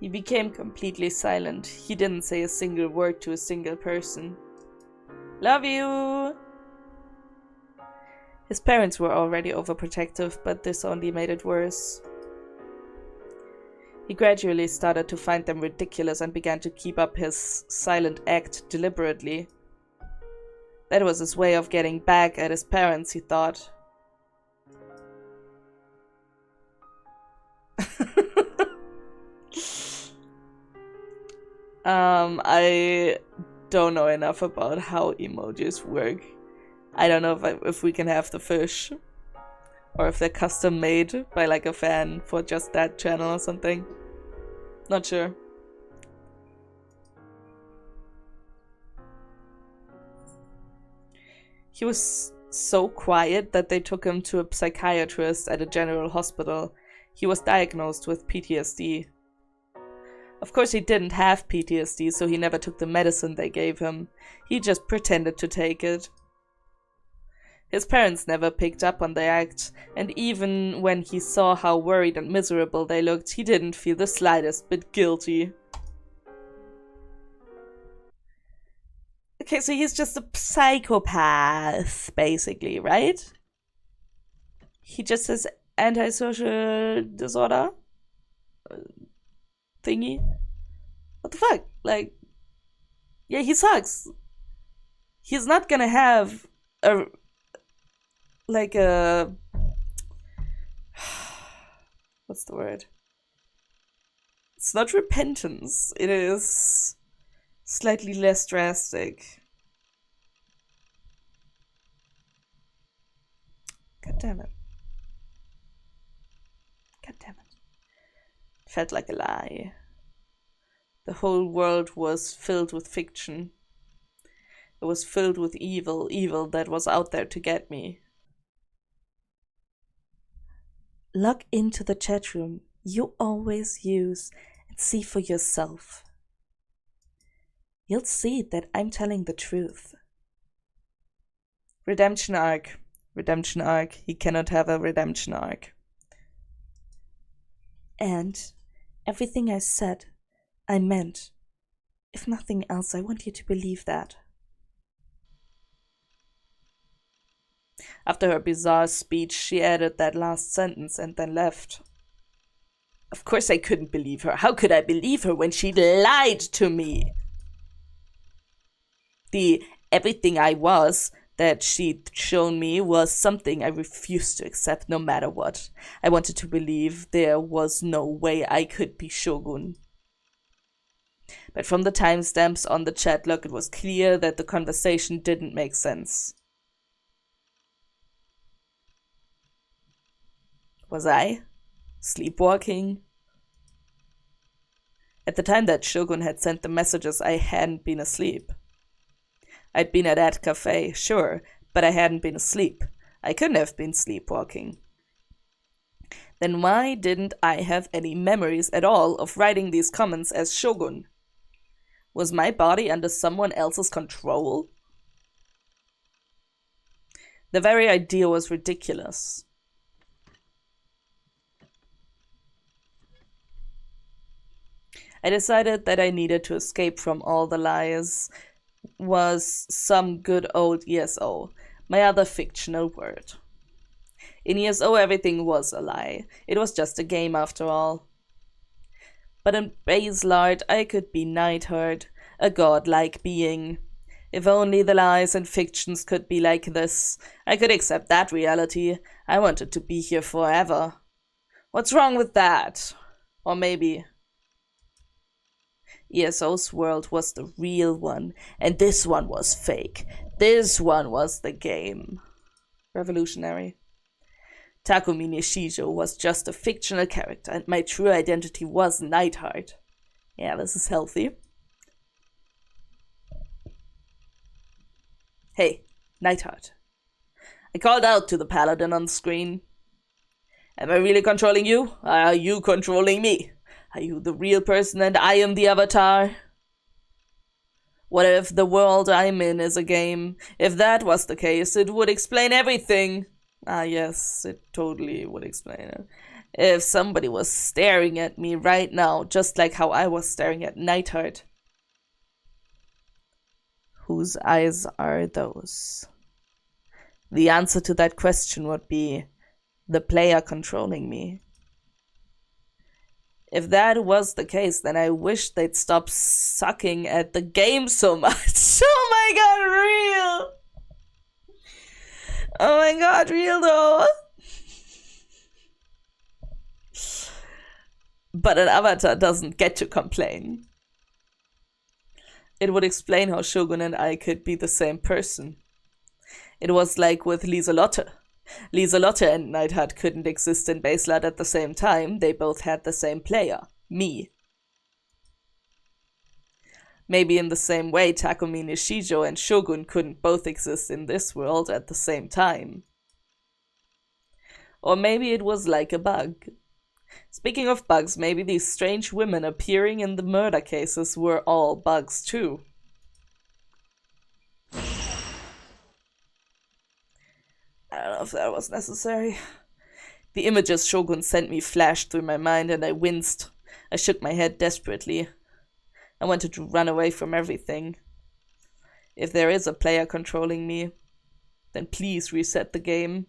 He became completely silent. He didn't say a single word to a single person. Love you! His parents were already overprotective, but this only made it worse. He gradually started to find them ridiculous and began to keep up his silent act deliberately. That was his way of getting back at his parents, he thought. I don't know enough about how emojis work. I don't know if we can have the fish. Or if they're custom made by like a fan for just that channel or something. Not sure. He was so quiet that they took him to a psychiatrist at a general hospital. He was diagnosed with PTSD. Of course, he didn't have PTSD, so he never took the medicine they gave him. He just pretended to take it. His parents never picked up on the act, and even when he saw how worried and miserable they looked, he didn't feel the slightest bit guilty. Okay, so he's just a psychopath, basically, right? He just has antisocial disorder thingy. What the fuck? Like, yeah, he sucks. He's not gonna have a what's the word? It's not repentance. It is slightly less drastic. God damn it. God damn it. It felt like a lie. The whole world was filled with fiction. It was filled with evil, evil that was out there to get me. Log into the chat room you always use and see for yourself. You'll see that I'm telling the truth. Redemption arc. Redemption arc. He cannot have a redemption arc. And everything I said, I meant. If nothing else, I want you to believe that. After her bizarre speech, she added that last sentence and then left. Of course I couldn't believe her. How could I believe her when she lied to me? The everything I was that she'd shown me was something I refused to accept no matter what. I wanted to believe there was no way I could be Shogun. But from the timestamps on the chat log, it was clear that the conversation didn't make sense. Was I sleepwalking? At the time that Shogun had sent the messages, I hadn't been asleep. I'd been at that cafe, sure, but I hadn't been asleep. I couldn't have been sleepwalking. Then why didn't I have any memories at all of writing these comments as Shogun? Was my body under someone else's control? The very idea was ridiculous. I decided that I needed to escape from all the lies. Was some good old ESO, my other fictional word. In ESO, everything was a lie. It was just a game after all. But in Baselard, I could be Nightheart, a godlike being. If only the lies and fictions could be like this, I could accept that reality. I wanted to be here forever. What's wrong with that? Or maybe ESO's world was the real one, and this one was fake. This one was the game. Revolutionary. Takumi Nishijo was just a fictional character, and my true identity was Nightheart. Yeah, this is healthy. Hey, Nightheart. I called out to the paladin on the screen. Am I really controlling you? Or are you controlling me? Are you the real person and I am the avatar? What if the world I'm in is a game? If that was the case, it would explain everything. Ah, yes, it totally would explain it. If somebody was staring at me right now, just like how I was staring at Nightheart. Whose eyes are those? The answer to that question would be the player controlling me. If that was the case, then I wish they'd stop sucking at the game so much. Oh my god, real! Oh my god, real though! But an avatar doesn't get to complain. It would explain how Shogun and I could be the same person. It was like with Lieselotte. Lieselotte and Neidhart couldn't exist in Baselard at the same time. They both had the same player, me. Maybe in the same way, Takumi Nishijo and Shogun couldn't both exist in this world at the same time. Or maybe it was like a bug. Speaking of bugs, maybe these strange women appearing in the murder cases were all bugs too. I don't know if that was necessary. The images Shogun sent me flashed through my mind and I winced. I shook my head desperately. I wanted to run away from everything. If there is a player controlling me, then please reset the game.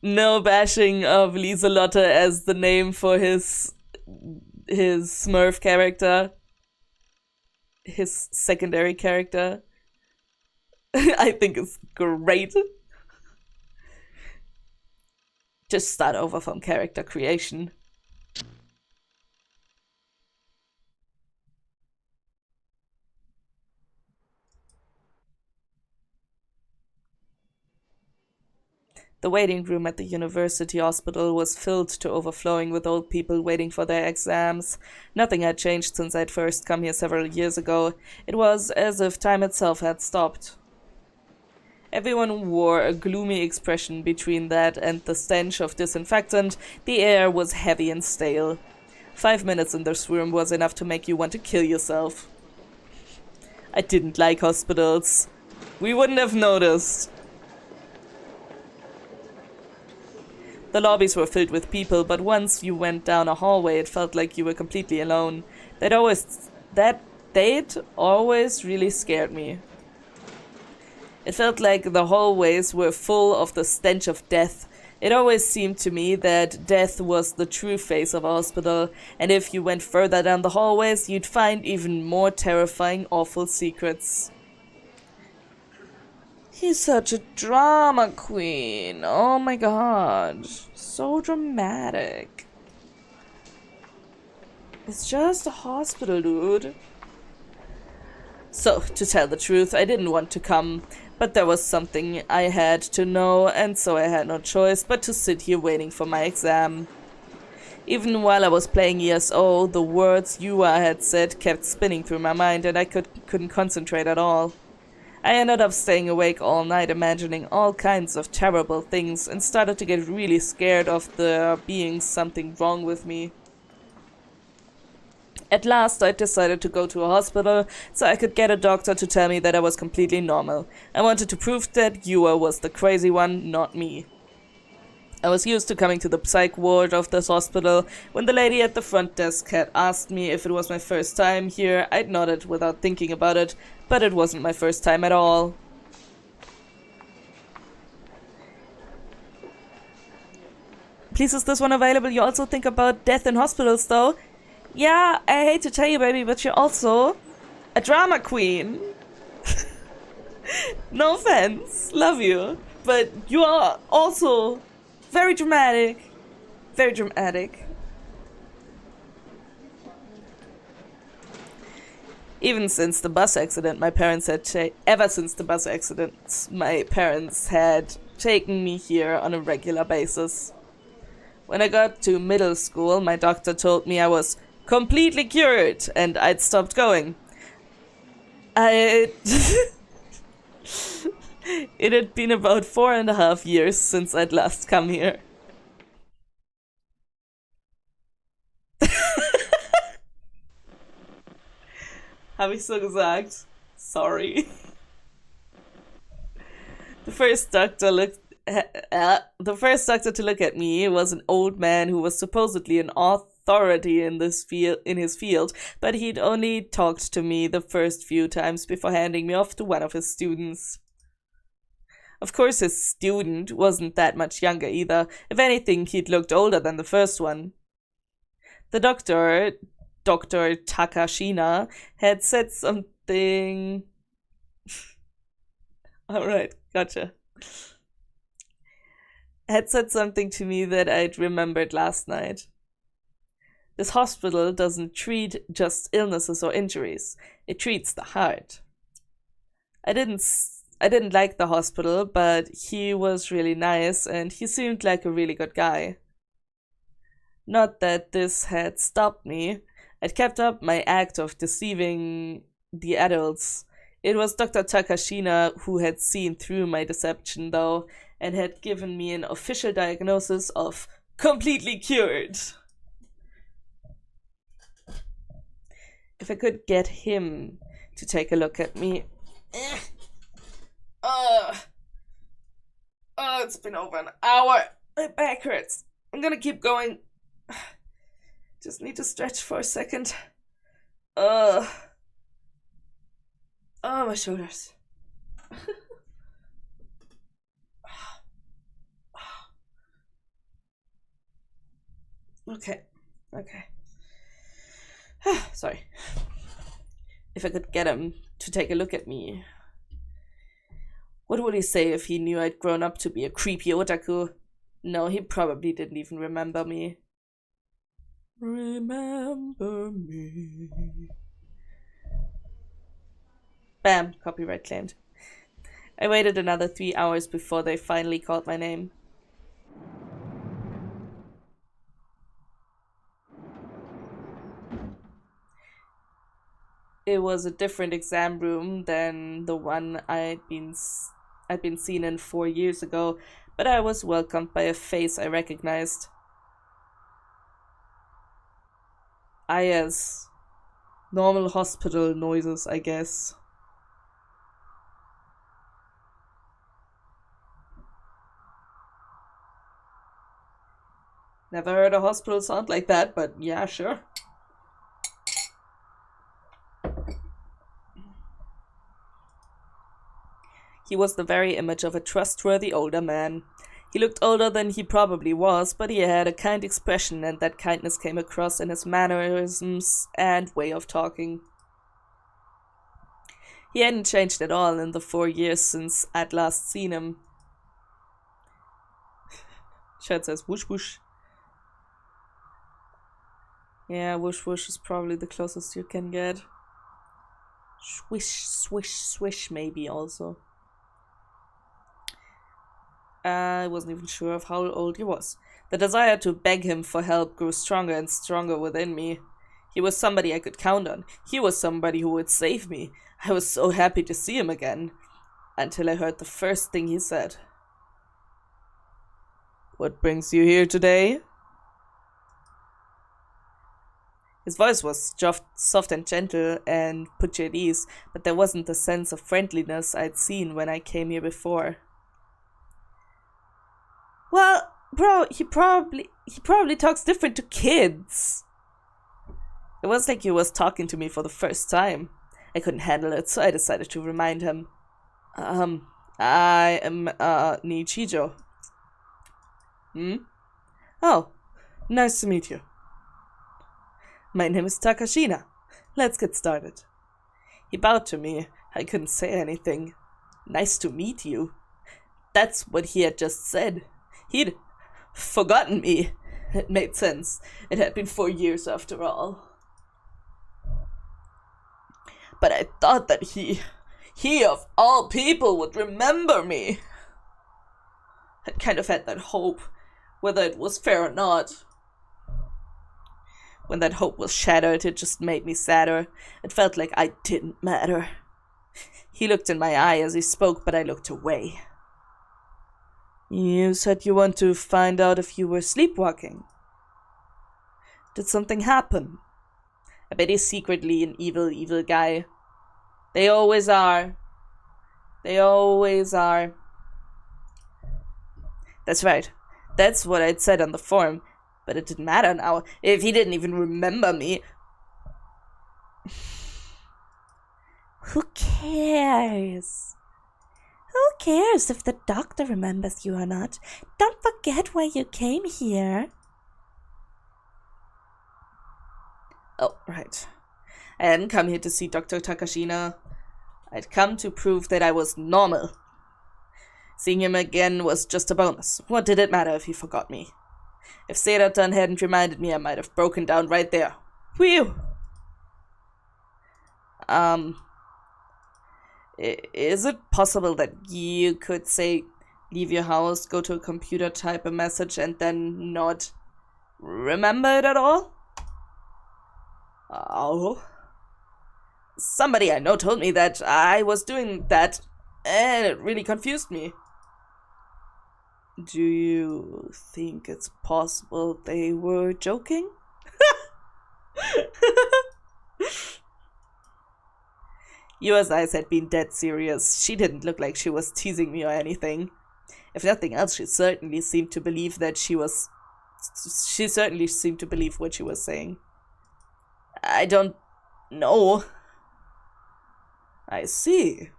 No bashing of Lieselotte as the name for his Smurf character. His secondary character. I think it's great. Just start over from character creation. The waiting room at the university hospital was filled to overflowing with old people waiting for their exams. Nothing had changed since I'd first come here several years ago. It was as if time itself had stopped. Everyone wore a gloomy expression between that and the stench of disinfectant. The air was heavy and stale. 5 minutes in this room was enough to make you want to kill yourself. I didn't like hospitals. We wouldn't have noticed. The lobbies were filled with people, but once you went down a hallway, it felt like you were completely alone. That date always really scared me. It felt like the hallways were full of the stench of death. It always seemed to me that death was the true face of a hospital, and if you went further down the hallways, you'd find even more terrifying, awful secrets. He's such a drama queen. Oh my god. So dramatic. It's just a hospital, dude. So, to tell the truth, I didn't want to come, but there was something I had to know, and so I had no choice but to sit here waiting for my exam. Even while I was playing ESO, the words Yua had said kept spinning through my mind, and I couldn't concentrate at all. I ended up staying awake all night imagining all kinds of terrible things and started to get really scared of there being something wrong with me. At last I decided to go to a hospital so I could get a doctor to tell me that I was completely normal. I wanted to prove that Yua was the crazy one, not me. I was used to coming to the psych ward of this hospital. When the lady at the front desk had asked me if it was my first time here, I'd nodded without thinking about it, but it wasn't my first time at all. Please, is this one available? You also think about death in hospitals, though? Yeah, I hate to tell you, baby, but you're also a drama queen. No offense, love you, but you are also very dramatic. Very dramatic. Ever since the bus accident, my parents had taken me here on a regular basis. When I got to middle school, my doctor told me I was completely cured and I'd stopped going. It had been about 4.5 years since I'd last come here. Habe ich so gesagt? Sorry. The first doctor to look at me was an old man who was supposedly an authority in his field, but he'd only talked to me the first few times before handing me off to one of his students. Of course, his student wasn't that much younger either. If anything, he'd looked older than the first one. The doctor, Dr. Takashina, had said something... Alright, gotcha. Had said something to me that I'd remembered last night. This hospital doesn't treat just illnesses or injuries. It treats the heart. I didn't like the hospital, but he was really nice and he seemed like a really good guy. Not that this had stopped me. I'd kept up my act of deceiving the adults. It was Dr. Takashina who had seen through my deception, though, and had given me an official diagnosis of completely cured. If I could get him to take a look at me... it's been over an hour. My back hurts. I'm gonna keep going. Just need to stretch for a second. My shoulders. Okay. Sorry. If I could get him to take a look at me. What would he say if he knew I'd grown up to be a creepy otaku? No, he probably didn't even remember me. Remember me. Bam, copyright claimed. I waited another 3 hours before they finally called my name. it was a different exam room than the one I'd been seen in 4 years ago, but I was welcomed by a face I recognized. Yes, normal hospital noises, I guess. Never heard a hospital sound like that, but yeah, sure. He was the very image of a trustworthy older man. He looked older than he probably was, but he had a kind expression, and that kindness came across in his mannerisms and way of talking. He hadn't changed at all in the 4 years since I'd last seen him. Shirt says whoosh whoosh. Yeah, whoosh whoosh is probably the closest you can get. Swish, swish, swish, maybe also. I wasn't even sure of how old he was. The desire to beg him for help grew stronger and stronger within me. He was somebody I could count on. He was somebody who would save me. I was so happy to see him again. Until I heard the first thing he said. "What brings you here today?" His voice was soft and gentle and put you at ease, but there wasn't the sense of friendliness I'd seen when I came here before. "Well, bro, he probably talks different to kids." It was like he was talking to me for the first time. I couldn't handle it, so I decided to remind him. I am, Nichijo. Oh, nice to meet you. My name is Takashina. Let's get started. He bowed to me. I couldn't say anything. Nice to meet you. That's what he had just said. He'd forgotten me. It made sense. It had been 4 years after all. But I thought that he of all people would remember me. I kind of had that hope, whether it was fair or not. When that hope was shattered, it just made me sadder. It felt like I didn't matter. He looked in my eye as he spoke, but I looked away. "You said you want to find out if you were sleepwalking. Did something happen?" I bet he's secretly an evil, evil guy. They always are. They always are. That's right. That's what I'd said on the forum. But it didn't matter now, if he didn't even remember me. Who cares? Who cares if the doctor remembers you or not? Don't forget why you came here. Oh, right. I hadn't come here to see Dr. Takashina. I'd come to prove that I was normal. Seeing him again was just a bonus. What did it matter if he forgot me? If Seiratan hadn't reminded me, I might have broken down right there. Whew! Is it possible that you could, say, leave your house, go to a computer, type a message, and then not remember it at all? Oh. Somebody I know told me that I was doing that, and it really confused me. Do you think it's possible they were joking? Yua's eyes had been dead serious. She didn't look like she was teasing me or anything. If nothing else, she certainly seemed to believe what she was saying. I don't know. I see.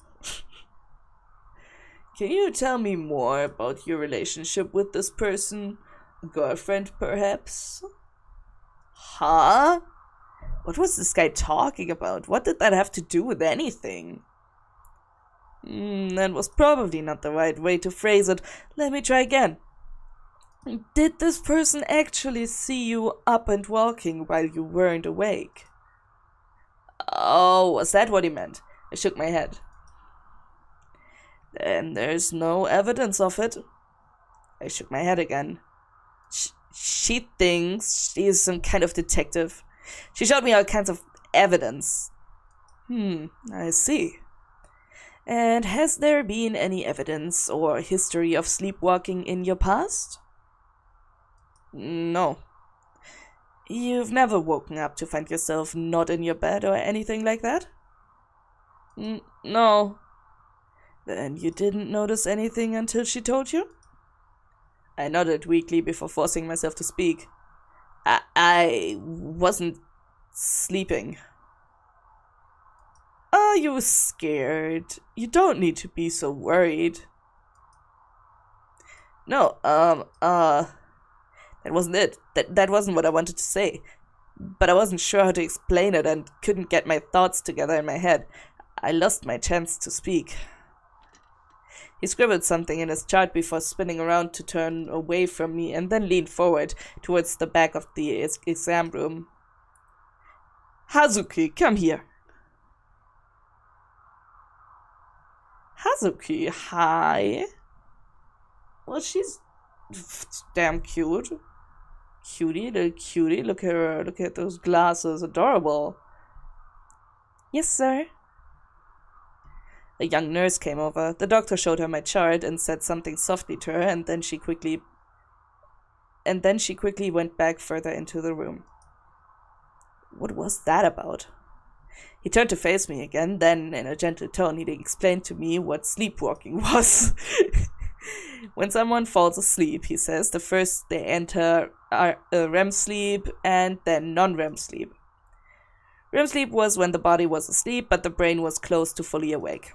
Can you tell me more about your relationship with this person? A girlfriend, perhaps? Huh? What was this guy talking about? What did that have to do with anything? That was probably not the right way to phrase it. Let me try again. Did this person actually see you up and walking while you weren't awake? Oh, was that what he meant? I shook my head. Then there's no evidence of it. I shook my head again. She thinks she's some kind of detective. She showed me all kinds of evidence. I see. And has there been any evidence or history of sleepwalking in your past? No. You've never woken up to find yourself not in your bed or anything like that? No. Then you didn't notice anything until she told you? I nodded weakly before forcing myself to speak. I wasn't sleeping. Are you scared? You don't need to be so worried. No, that wasn't it. That wasn't what I wanted to say. But I wasn't sure how to explain it and couldn't get my thoughts together in my head. I lost my chance to speak. He scribbled something in his chart before spinning around to turn away from me and then leaned forward towards the back of the exam room. Hazuki, come here. Hazuki, hi. Well, she's damn cute. Cutie, little cutie. Look at her. Look at those glasses. Adorable. Yes, sir. A young nurse came over. The doctor showed her my chart and said something softly to her, and then she quickly went back further into the room. What was that about? He turned to face me again, then, in a gentle tone, he explained to me what sleepwalking was. When someone falls asleep, he says, the first they enter REM sleep and then non-REM sleep. REM sleep was when the body was asleep, but the brain was close to fully awake.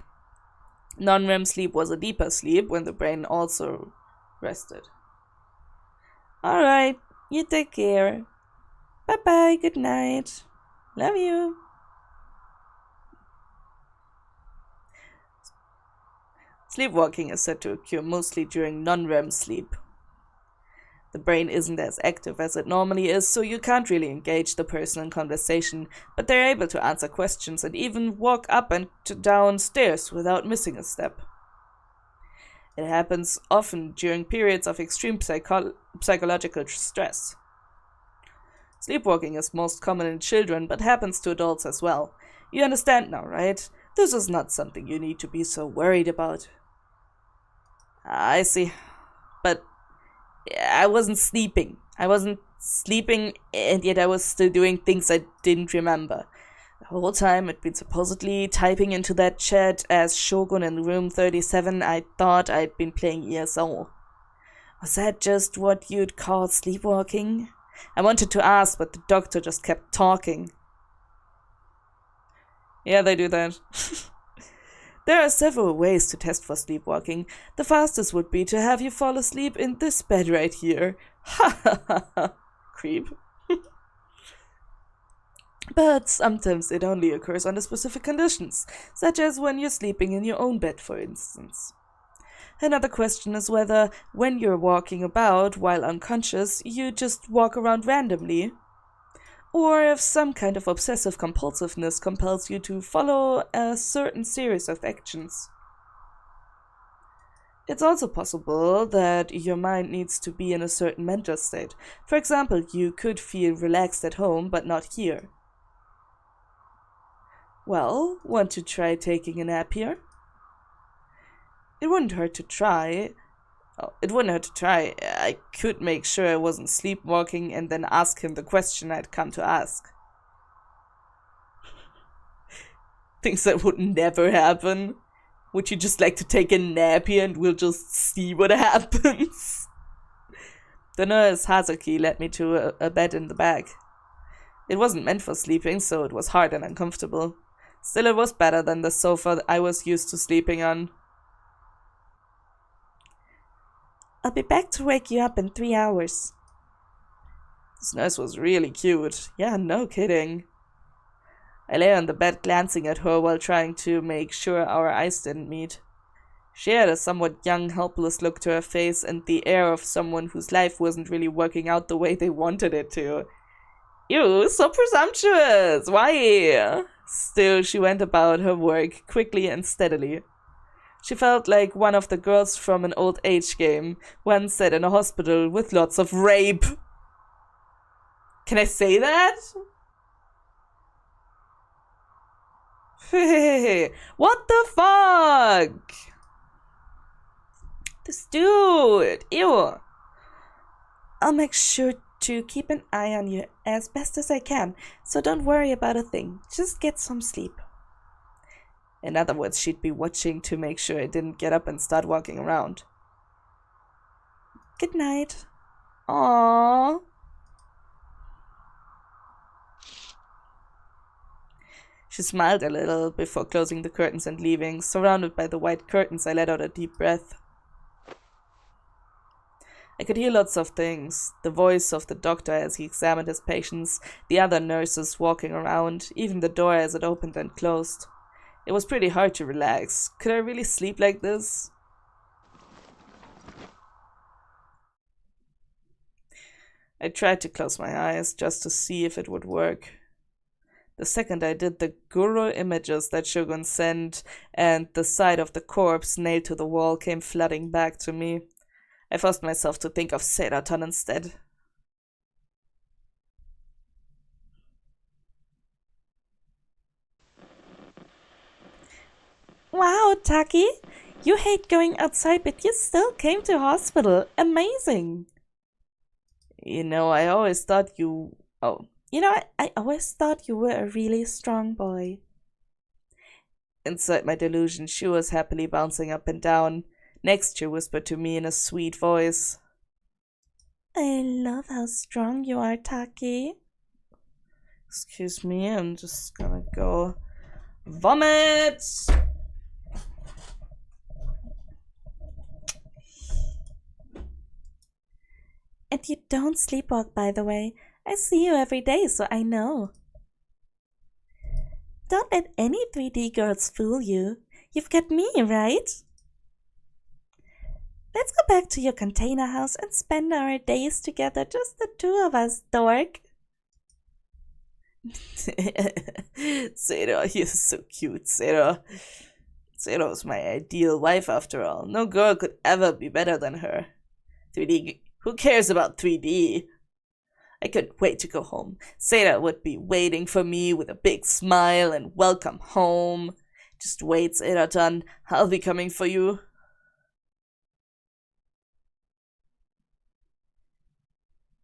Non-REM sleep was a deeper sleep when the brain also rested. Alright, you take care. Bye-bye, good night. Love you. Sleepwalking is said to occur mostly during non-REM sleep. The brain isn't as active as it normally is, so you can't really engage the person in conversation, but they're able to answer questions and even walk up and down stairs without missing a step. It happens often during periods of extreme psychological stress. Sleepwalking is most common in children, but happens to adults as well. You understand now, right? This is not something you need to be so worried about. I see. But I wasn't sleeping. And yet I was still doing things I didn't remember. The whole time I'd been supposedly typing into that chat as Shogun in room 37, I thought I'd been playing ESO. Was that just what you'd call sleepwalking? I wanted to ask, but the doctor just kept talking. Yeah, they do that. There are several ways to test for sleepwalking. The fastest would be to have you fall asleep in this bed right here. Ha ha ha ha. Creep. But sometimes it only occurs under specific conditions, such as when you're sleeping in your own bed, for instance. Another question is whether, when you're walking about while unconscious, you just walk around randomly, or if some kind of obsessive compulsiveness compels you to follow a certain series of actions. It's also possible that your mind needs to be in a certain mental state. For example, you could feel relaxed at home, but not here. Well, want to try taking a nap here? It wouldn't hurt to try. I could make sure I wasn't sleepwalking and then ask him the question I'd come to ask. Things that would never happen. Would you just like to take a nap here and we'll just see what happens? The nurse Hazuki led me to a bed in the back. It wasn't meant for sleeping, so it was hard and uncomfortable. Still, it was better than the sofa I was used to sleeping on. I'll be back to wake you up in 3 hours. This nurse was really cute. Yeah, no kidding. I lay on the bed glancing at her while trying to make sure our eyes didn't meet. She had a somewhat young, helpless look to her face and the air of someone whose life wasn't really working out the way they wanted it to. Ew, so presumptuous! Why? Still, she went about her work quickly and steadily. She felt like one of the girls from an old age game, one set in a hospital with lots of rape. Can I say that? Hey, what the fuck? This dude, ew. I'll make sure to keep an eye on you as best as I can, so don't worry about a thing. Just get some sleep. In other words, she'd be watching to make sure I didn't get up and start walking around. Good night. Aww. She smiled a little before closing the curtains and leaving. Surrounded by the white curtains, I let out a deep breath. I could hear lots of things. The voice of the doctor as he examined his patients, the other nurses walking around, even the door as it opened and closed. It was pretty hard to relax. Could I really sleep like this? I tried to close my eyes just to see if it would work. The second I did, the guru images that Shogun sent and the sight of the corpse nailed to the wall came flooding back to me. I forced myself to think of Seraton instead. Wow, Taki! You hate going outside, but you still came to hospital. Amazing! I always thought you... Oh. I always thought you were a really strong boy. Inside my delusion, she was happily bouncing up and down. Next, she whispered to me in a sweet voice. I love how strong you are, Taki. Excuse me, I'm just gonna go... Vomit! And you don't sleepwalk, by the way. I see you every day, so I know. Don't let any 3D girls fool you. You've got me, right? Let's go back to your container house and spend our days together, just the two of us, dork. Sarah, you're so cute, Sarah. Sarah's my ideal wife, after all. No girl could ever be better than her. 3D... Who cares about 3D? I couldn't wait to go home. Sarah would be waiting for me with a big smile and welcome home. Just wait, Sarah-tan. I'll be coming for you.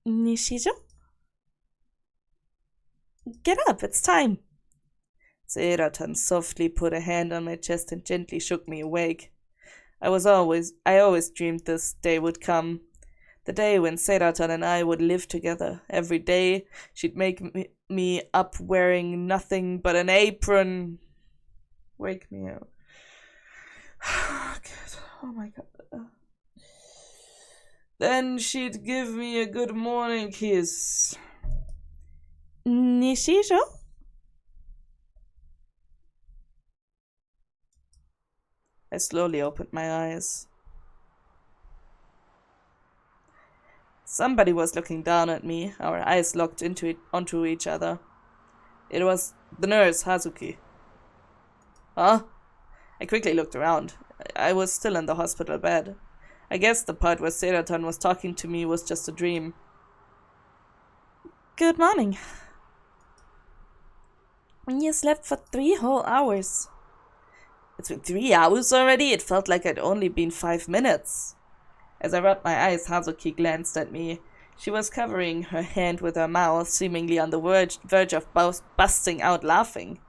Nishijo? Get up, it's time. Sarah-tan softly put a hand on my chest and gently shook me awake. I always dreamed this day would come. The day when Sarah-tan and I would live together. Every day she'd make me up wearing nothing but an apron. Wake me up. Oh my god. Then she'd give me a good morning kiss. Nishijo? I slowly opened my eyes. Somebody was looking down at me, our eyes locked onto each other. It was the nurse, Hazuki. Huh? I quickly looked around. I was still in the hospital bed. I guess the part where Sarah-tan was talking to me was just a dream. Good morning. You slept for 3 whole hours. It's been 3 hours already? It felt like I'd only been 5 minutes. As I rubbed my eyes, Hazuki glanced at me. She was covering her hand with her mouth, seemingly on the verge of busting out laughing.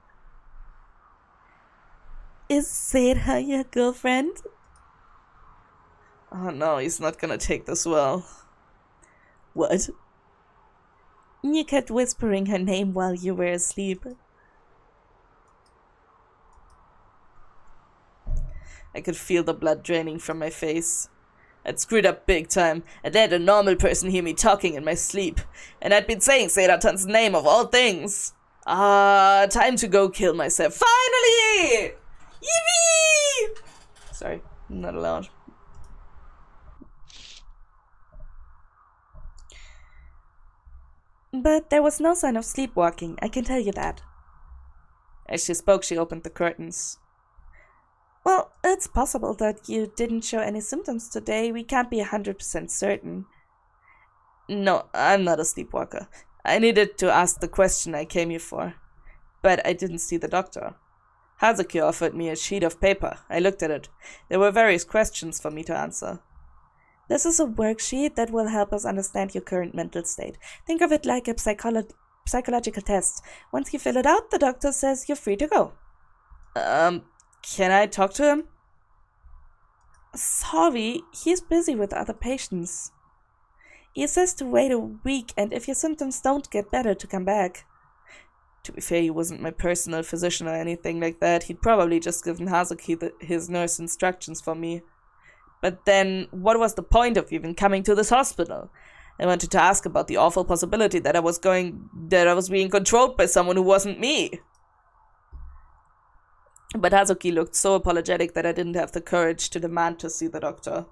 Is Seira your girlfriend? Oh no, he's not gonna take this well. What? You kept whispering her name while you were asleep. I could feel the blood draining from my face. I'd screwed up big time. I'd let a normal person hear me talking in my sleep. And I'd been saying Sarah-tan's name of all things. Time to go kill myself. Finally! Yippee! Sorry, I'm not allowed. But there was no sign of sleepwalking, I can tell you that. As she spoke, she opened the curtains. Well, it's possible that you didn't show any symptoms today. We can't be 100% certain. No, I'm not a sleepwalker. I needed to ask the question I came here for. But I didn't see the doctor. Hazuki offered me a sheet of paper. I looked at it. There were various questions for me to answer. This is a worksheet that will help us understand your current mental state. Think of it like a psychological test. Once you fill it out, the doctor says you're free to go. Can I talk to him? Sorry, he's busy with other patients. He says to wait a week, and if your symptoms don't get better, to come back. To be fair, he wasn't my personal physician or anything like that. He'd probably just given Hazuki his nurse instructions for me. But then, what was the point of even coming to this hospital? I wanted to ask about the awful possibility that I was being controlled by someone who wasn't me. But Hazuki looked so apologetic that I didn't have the courage to demand to see the doctor.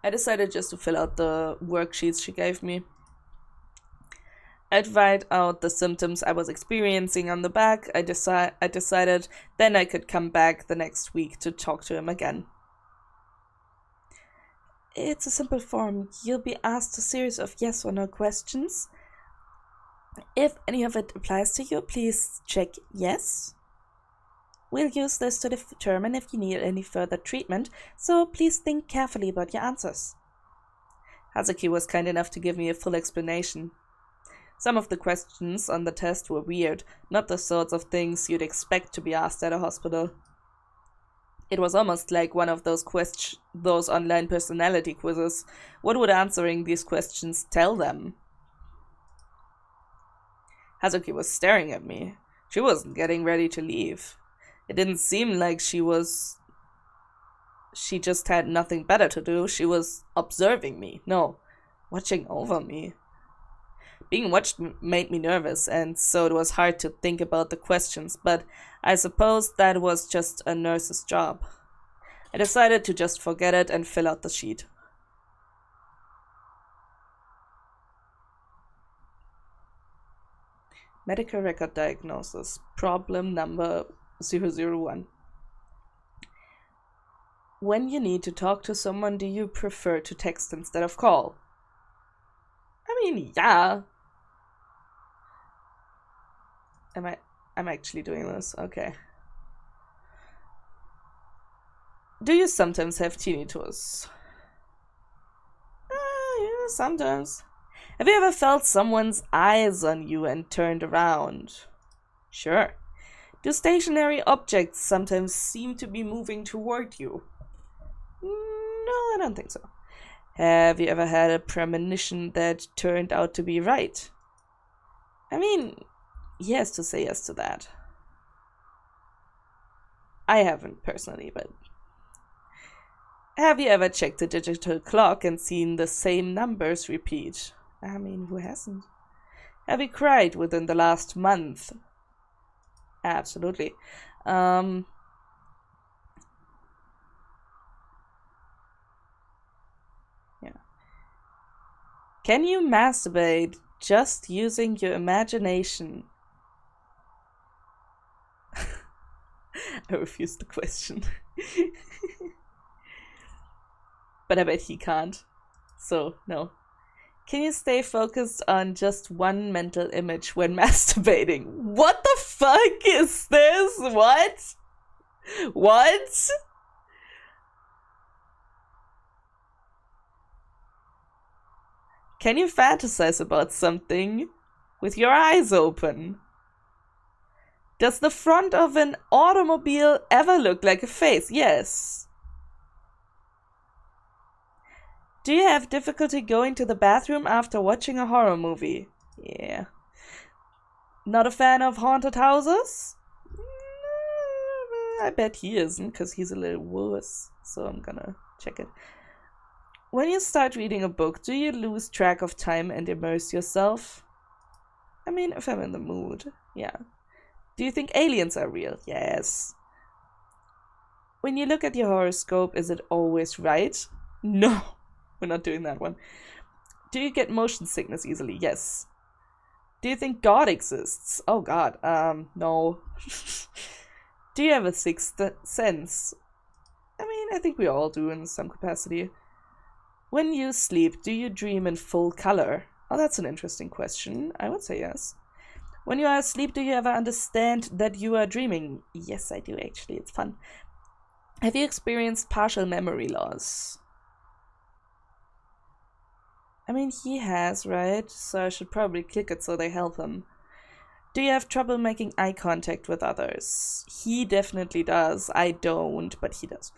I decided just to fill out the worksheets she gave me. I'd write out the symptoms I was experiencing on the back. I decided then I could come back the next week to talk to him again. It's a simple form. You'll be asked a series of yes or no questions. If any of it applies to you, please check yes. We'll use this to determine if you need any further treatment, so please think carefully about your answers. Hazuki was kind enough to give me a full explanation. Some of the questions on the test were weird, not the sorts of things you'd expect to be asked at a hospital. It was almost like one of those online personality quizzes. What would answering these questions tell them? Hazuki was staring at me. She wasn't getting ready to leave. It didn't seem like she just had nothing better to do. She was observing me. No, watching over me. Being watched made me nervous, and so it was hard to think about the questions, but I suppose that was just a nurse's job. I decided to just forget it and fill out the sheet. Medical record diagnosis. Problem number 001. When you need to talk to someone, do you prefer to text instead of call? I mean, yeah. I'm actually doing this. Okay. Do you sometimes have tinnitus? Yeah, sometimes. Have you ever felt someone's eyes on you and turned around? Sure. Do stationary objects sometimes seem to be moving toward you? No, I don't think so. Have you ever had a premonition that turned out to be right? I mean, yes, to say yes to that. I haven't personally, but... Have you ever checked a digital clock and seen the same numbers repeat? I mean, who hasn't? Have you cried within the last month? Absolutely. Yeah. Can you masturbate just using your imagination? I refuse the question. But I bet he can't. So, no. Can you stay focused on just one mental image when masturbating? What the fuck is this? What? What? Can you fantasize about something with your eyes open? Does the front of an automobile ever look like a face? Yes. Do you have difficulty going to the bathroom after watching a horror movie? Yeah. Not a fan of haunted houses? I bet he isn't, because he's a little wuss. So I'm gonna check it. When you start reading a book, do you lose track of time and immerse yourself? I mean, if I'm in the mood, yeah. Do you think aliens are real? Yes. When you look at your horoscope, is it always right? No. We're not doing that one. Do you get motion sickness easily? Yes. Do you think God exists? Oh God, no. Do you have a sixth sense? I mean, I think we all do in some capacity. When you sleep, do you dream in full color? Oh, that's an interesting question. I would say yes. When you are asleep, do you ever understand that you are dreaming? Yes, I do actually. It's fun. Have you experienced partial memory loss? I mean, he has, right? So I should probably click it so they help him. Do you have trouble making eye contact with others? He definitely does. I don't, but he does.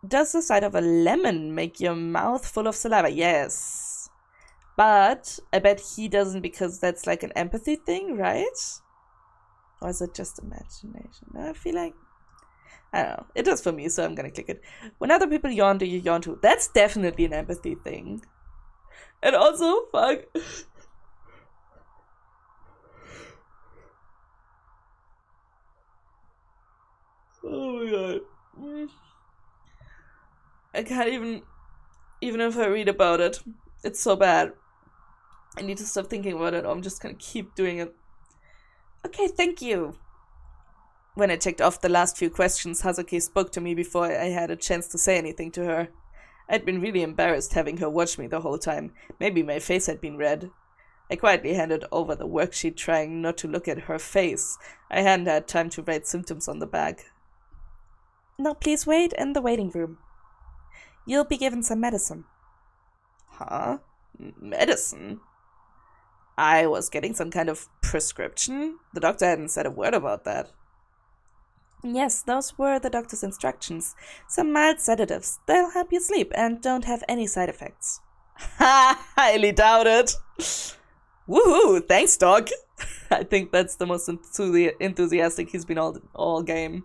Does the sight of a lemon make your mouth full of saliva? Yes. But I bet he doesn't because that's like an empathy thing, right? Or is it just imagination? I feel like... I don't know. It does for me, so I'm gonna click it. When other people yawn, do you yawn too? That's definitely an empathy thing. And also, fuck... Oh my god. I can't even if I read about it, it's so bad. I need to stop thinking about it, or I'm just gonna keep doing it. Okay, thank you. When I checked off the last few questions, Hazuki spoke to me before I had a chance to say anything to her. I'd been really embarrassed having her watch me the whole time. Maybe my face had been red. I quietly handed over the worksheet, trying not to look at her face. I hadn't had time to write symptoms on the back. Now please wait in the waiting room. You'll be given some medicine. Huh? Medicine? I was getting some kind of prescription? The doctor hadn't said a word about that. Yes, those were the doctor's instructions. Some mild sedatives. They'll help you sleep and don't have any side effects. Ha! Highly doubt it. Woohoo! Thanks, Doc. I think that's the most enthusiastic he's been all game.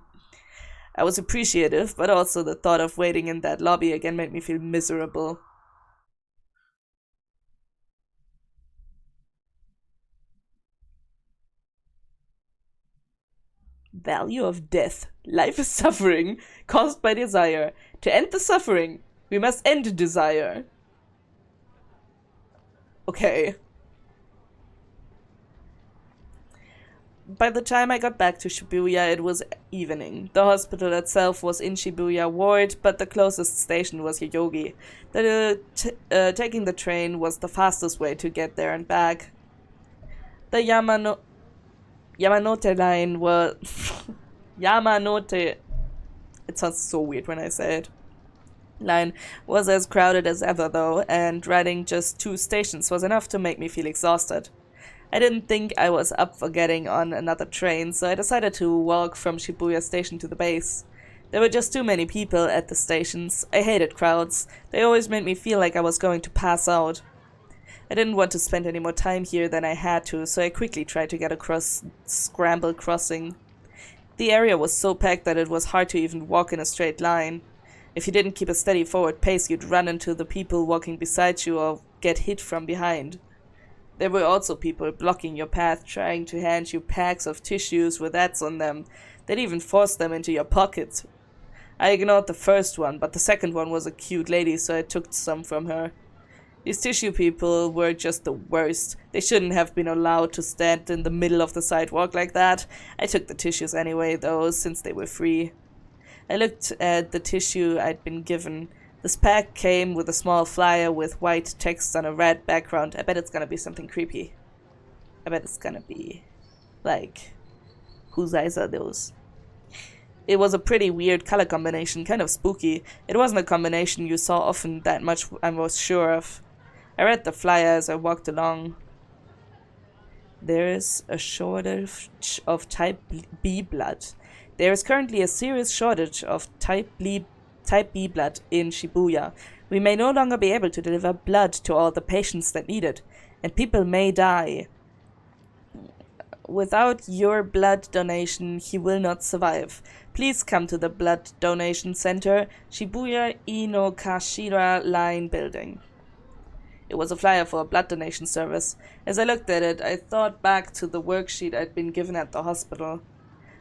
I was appreciative, but also the thought of waiting in that lobby again made me feel miserable. Value of death. Life is suffering, caused by desire. To end the suffering, we must end desire. Okay. By the time I got back to Shibuya, it was evening. The hospital itself was in Shibuya Ward, but the closest station was Yoyogi. Taking the train was the fastest way to get there and back. The Yamanote line was... Yamanote... It sounds so weird when I say it. Line was as crowded as ever, though, and riding just 2 stations was enough to make me feel exhausted. I didn't think I was up for getting on another train, so I decided to walk from Shibuya Station to the base. There were just too many people at the stations. I hated crowds. They always made me feel like I was going to pass out. I didn't want to spend any more time here than I had to, so I quickly tried to get across Scramble Crossing. The area was so packed that it was hard to even walk in a straight line. If you didn't keep a steady forward pace, you'd run into the people walking beside you or get hit from behind. There were also people blocking your path, trying to hand you packs of tissues with ads on them. They'd even force them into your pocket. I ignored the first one, but the second one was a cute lady, so I took some from her. These tissue people were just the worst. They shouldn't have been allowed to stand in the middle of the sidewalk like that. I took the tissues anyway, though, since they were free. I looked at the tissue I'd been given. This pack came with a small flyer with white text on a red background. I bet it's gonna be something creepy. I bet it's gonna be like, whose eyes are those? It was a pretty weird color combination, kind of spooky. It wasn't a combination you saw often, that much I was sure of. I read the flyer as I walked along. There's a shortage of type B blood. There is currently a serious shortage of type B blood in Shibuya. We may no longer be able to deliver blood to all the patients that need it, and people may die. Without your blood donation, he will not survive. Please come to the Blood Donation Center, Shibuya Inokashira Line Building. It was a flyer for a blood donation service. As I looked at it, I thought back to the worksheet I'd been given at the hospital.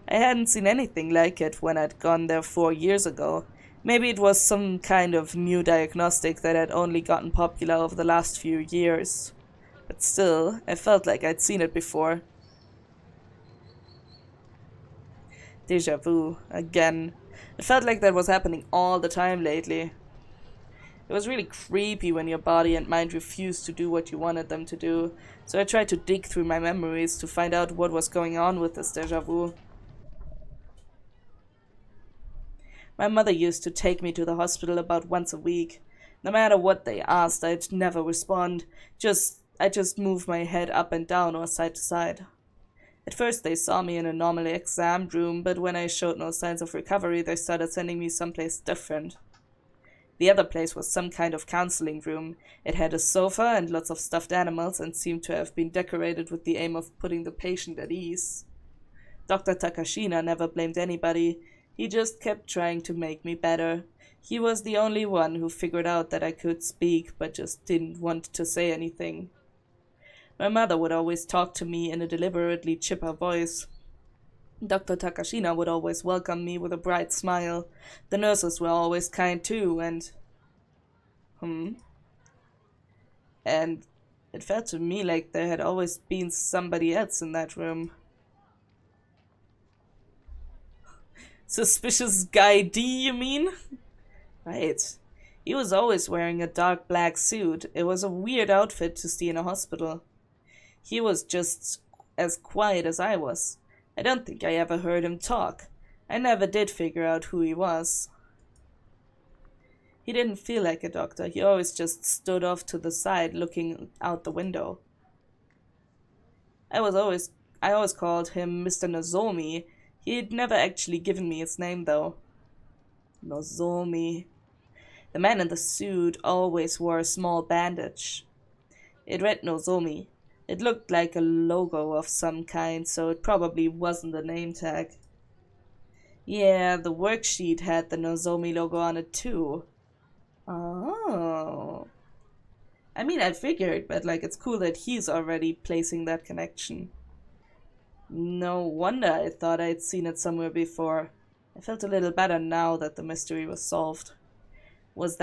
I hadn't seen anything like it when I'd gone there 4 years ago. Maybe it was some kind of new diagnostic that had only gotten popular over the last few years. But still, I felt like I'd seen it before. Deja vu, again. It felt like that was happening all the time lately. It was really creepy when your body and mind refused to do what you wanted them to do, so I tried to dig through my memories to find out what was going on with this deja vu. My mother used to take me to the hospital about once a week. No matter what they asked, I'd never respond. I just move my head up and down or side to side. At first, they saw me in a normal exam room, but when I showed no signs of recovery, they started sending me someplace different. The other place was some kind of counseling room. It had a sofa and lots of stuffed animals and seemed to have been decorated with the aim of putting the patient at ease. Dr. Takashina never blamed anybody. He just kept trying to make me better. He was the only one who figured out that I could speak, but just didn't want to say anything. My mother would always talk to me in a deliberately chipper voice. Dr. Takashina would always welcome me with a bright smile. The nurses were always kind too, and it felt to me like there had always been somebody else in that room. Suspicious guy D, you mean? Right. He was always wearing a dark black suit. It was a weird outfit to see in a hospital. He was just as quiet as I was. I don't think I ever heard him talk. I never did figure out who he was. He didn't feel like a doctor. He always just stood off to the side looking out the window. I always called him Mr. Nozomi. He'd never actually given me his name though. Nozomi. The man in the suit always wore a small bandage. It read Nozomi. It looked like a logo of some kind, so it probably wasn't a name tag. Yeah, the worksheet had the Nozomi logo on it too. Oh. I mean, I figured, but it's cool that he's already placing that connection. No wonder I thought I'd seen it somewhere before. I felt a little better now that the mystery was solved. What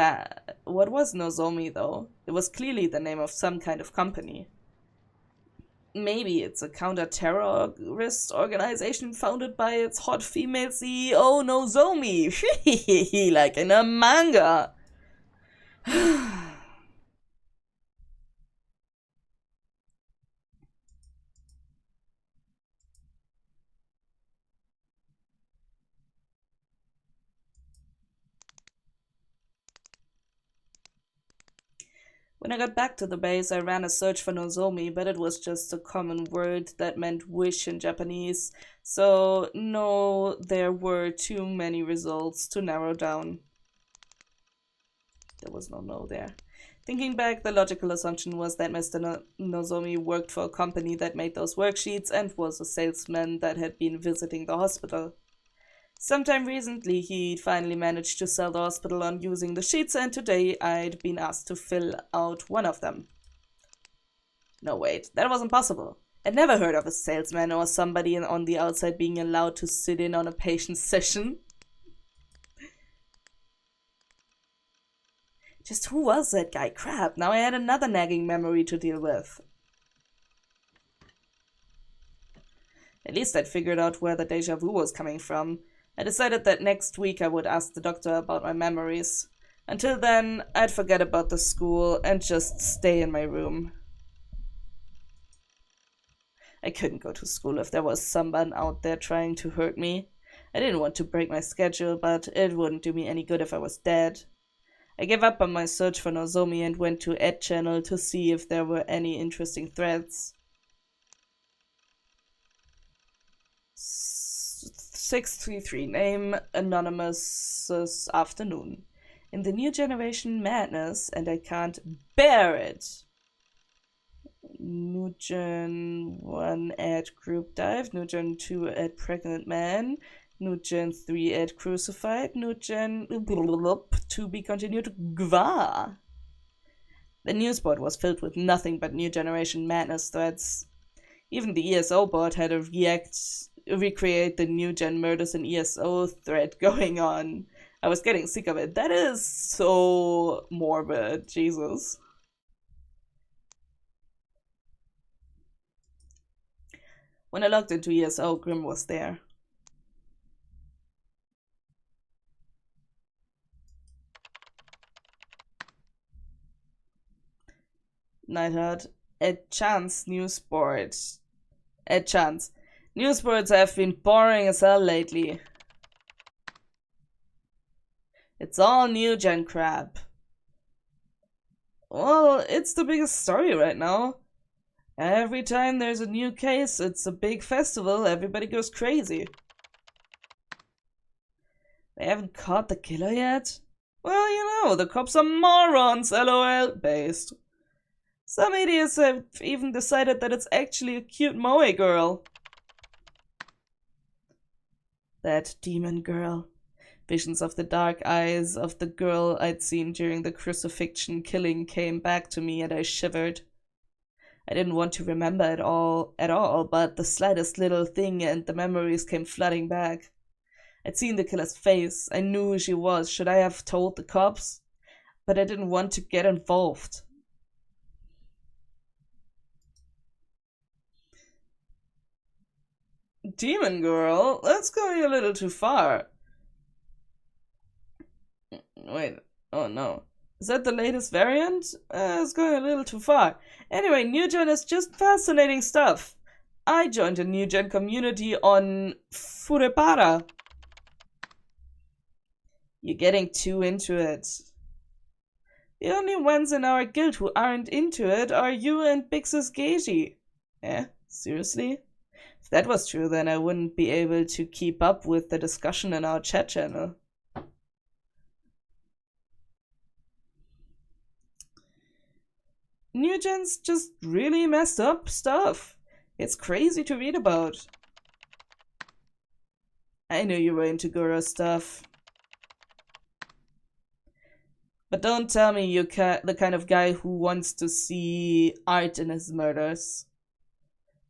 was Nozomi though? It was clearly the name of some kind of company. Maybe it's a counter-terrorist organization founded by its hot female CEO, Nozomi. Like in a manga. When I got back to the base, I ran a search for Nozomi, but it was just a common word that meant wish in Japanese, so no, there were too many results to narrow down. There was no there. Thinking back, the logical assumption was that Mr. Nozomi worked for a company that made those worksheets and was a salesman that had been visiting the hospital. Sometime recently, he'd finally managed to sell the hospital on using the sheets, and today I'd been asked to fill out one of them. No, wait, that wasn't possible. I'd never heard of a salesman or somebody on the outside being allowed to sit in on a patient's session. Just who was that guy? Crap, now I had another nagging memory to deal with. At least I'd figured out where the deja vu was coming from. I decided that next week I would ask the doctor about my memories. Until then, I'd forget about the school and just stay in my room. I couldn't go to school if there was someone out there trying to hurt me. I didn't want to break my schedule, but it wouldn't do me any good if I was dead. I gave up on my search for Nozomi and went to Ed Channel to see if there were any interesting threads. 633 name anonymous afternoon. In the new generation madness, and I can't bear it. New-gen 1 add group dive, New-gen 2 add pregnant man, New-gen 3 add crucified, New-gen to be continued gva. The news board was filled with nothing but new generation madness threads. Even the ESO board had a recreate the new gen murders in ESO thread going on. I was getting sick of it. That is so morbid, Jesus. When I logged into ESO, Grim was there. Neidhart. A chance new sport. A chance. New sports have been boring as hell lately. It's all new gen crap. Well, it's the biggest story right now. Every time there's a new case, it's a big festival, everybody goes crazy. They haven't caught the killer yet? Well, the cops are morons, lol, based. Some idiots have even decided that it's actually a cute moe girl. That demon girl. Visions of the dark eyes of the girl I'd seen during the crucifixion killing came back to me and I shivered. I didn't want to remember it all at all, but the slightest little thing and the memories came flooding back. I'd seen the killer's face. I knew who she was. Should I have told the cops? But I didn't want to get involved. Demon girl? That's going a little too far. Wait, oh no. Is that the latest variant? It's going a little too far. Anyway, New Gen is just fascinating stuff. I joined a New Gen community on Furepara. You're getting too into it. The only ones in our guild who aren't into it are you and Bix's Geiji. Eh? Seriously? If that was true, then I wouldn't be able to keep up with the discussion in our chat channel. New Gen's just really messed up stuff. It's crazy to read about. I knew you were into Goro stuff. But don't tell me you're the kind of guy who wants to see art in his murders.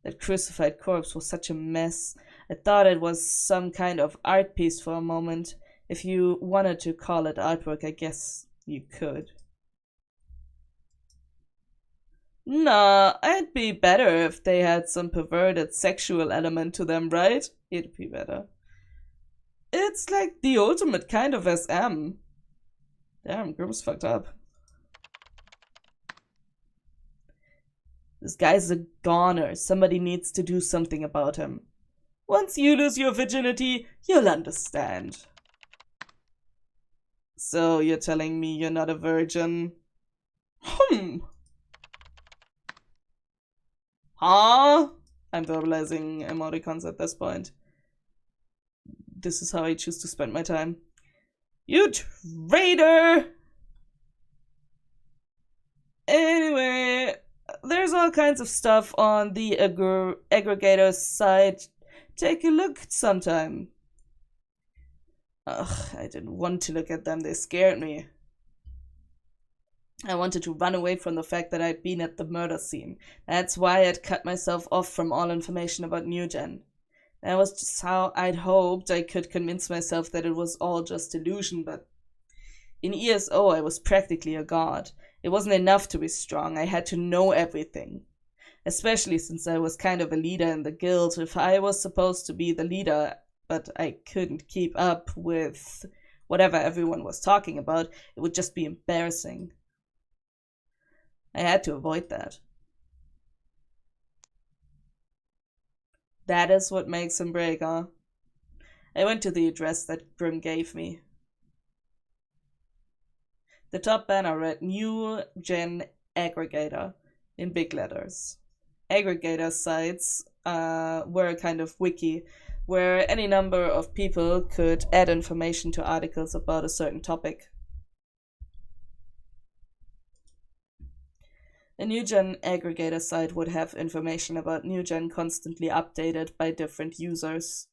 That crucified corpse was such a mess. I thought it was some kind of art piece for a moment. If you wanted to call it artwork, I guess you could. Nah, it'd be better if they had some perverted sexual element to them, right? It'd be better. It's like the ultimate kind of SM. Damn, Grim's fucked up. This guy's a goner. Somebody needs to do something about him. Once you lose your virginity, you'll understand. So you're telling me you're not a virgin? Huh? I'm verbalizing emoticons at this point. This is how I choose to spend my time. You traitor! Anyway, there's all kinds of stuff on the aggregator site. Take a look sometime. Ugh, I didn't want to look at them, they scared me. I wanted to run away from the fact that I'd been at the murder scene. That's why I'd cut myself off from all information about New Gen. That was just how I'd hoped I could convince myself that it was all just illusion, but in ESO I was practically a god. It wasn't enough to be strong, I had to know everything. Especially since I was kind of a leader in the guild. If I was supposed to be the leader, but I couldn't keep up with whatever everyone was talking about, it would just be embarrassing. I had to avoid that. That is what makes him break, huh? I went to the address that Grim gave me. The top banner read New Gen Aggregator in big letters. Aggregator sites were a kind of wiki where any number of people could add information to articles about a certain topic. A New Gen aggregator site would have information about New Gen constantly updated by different users.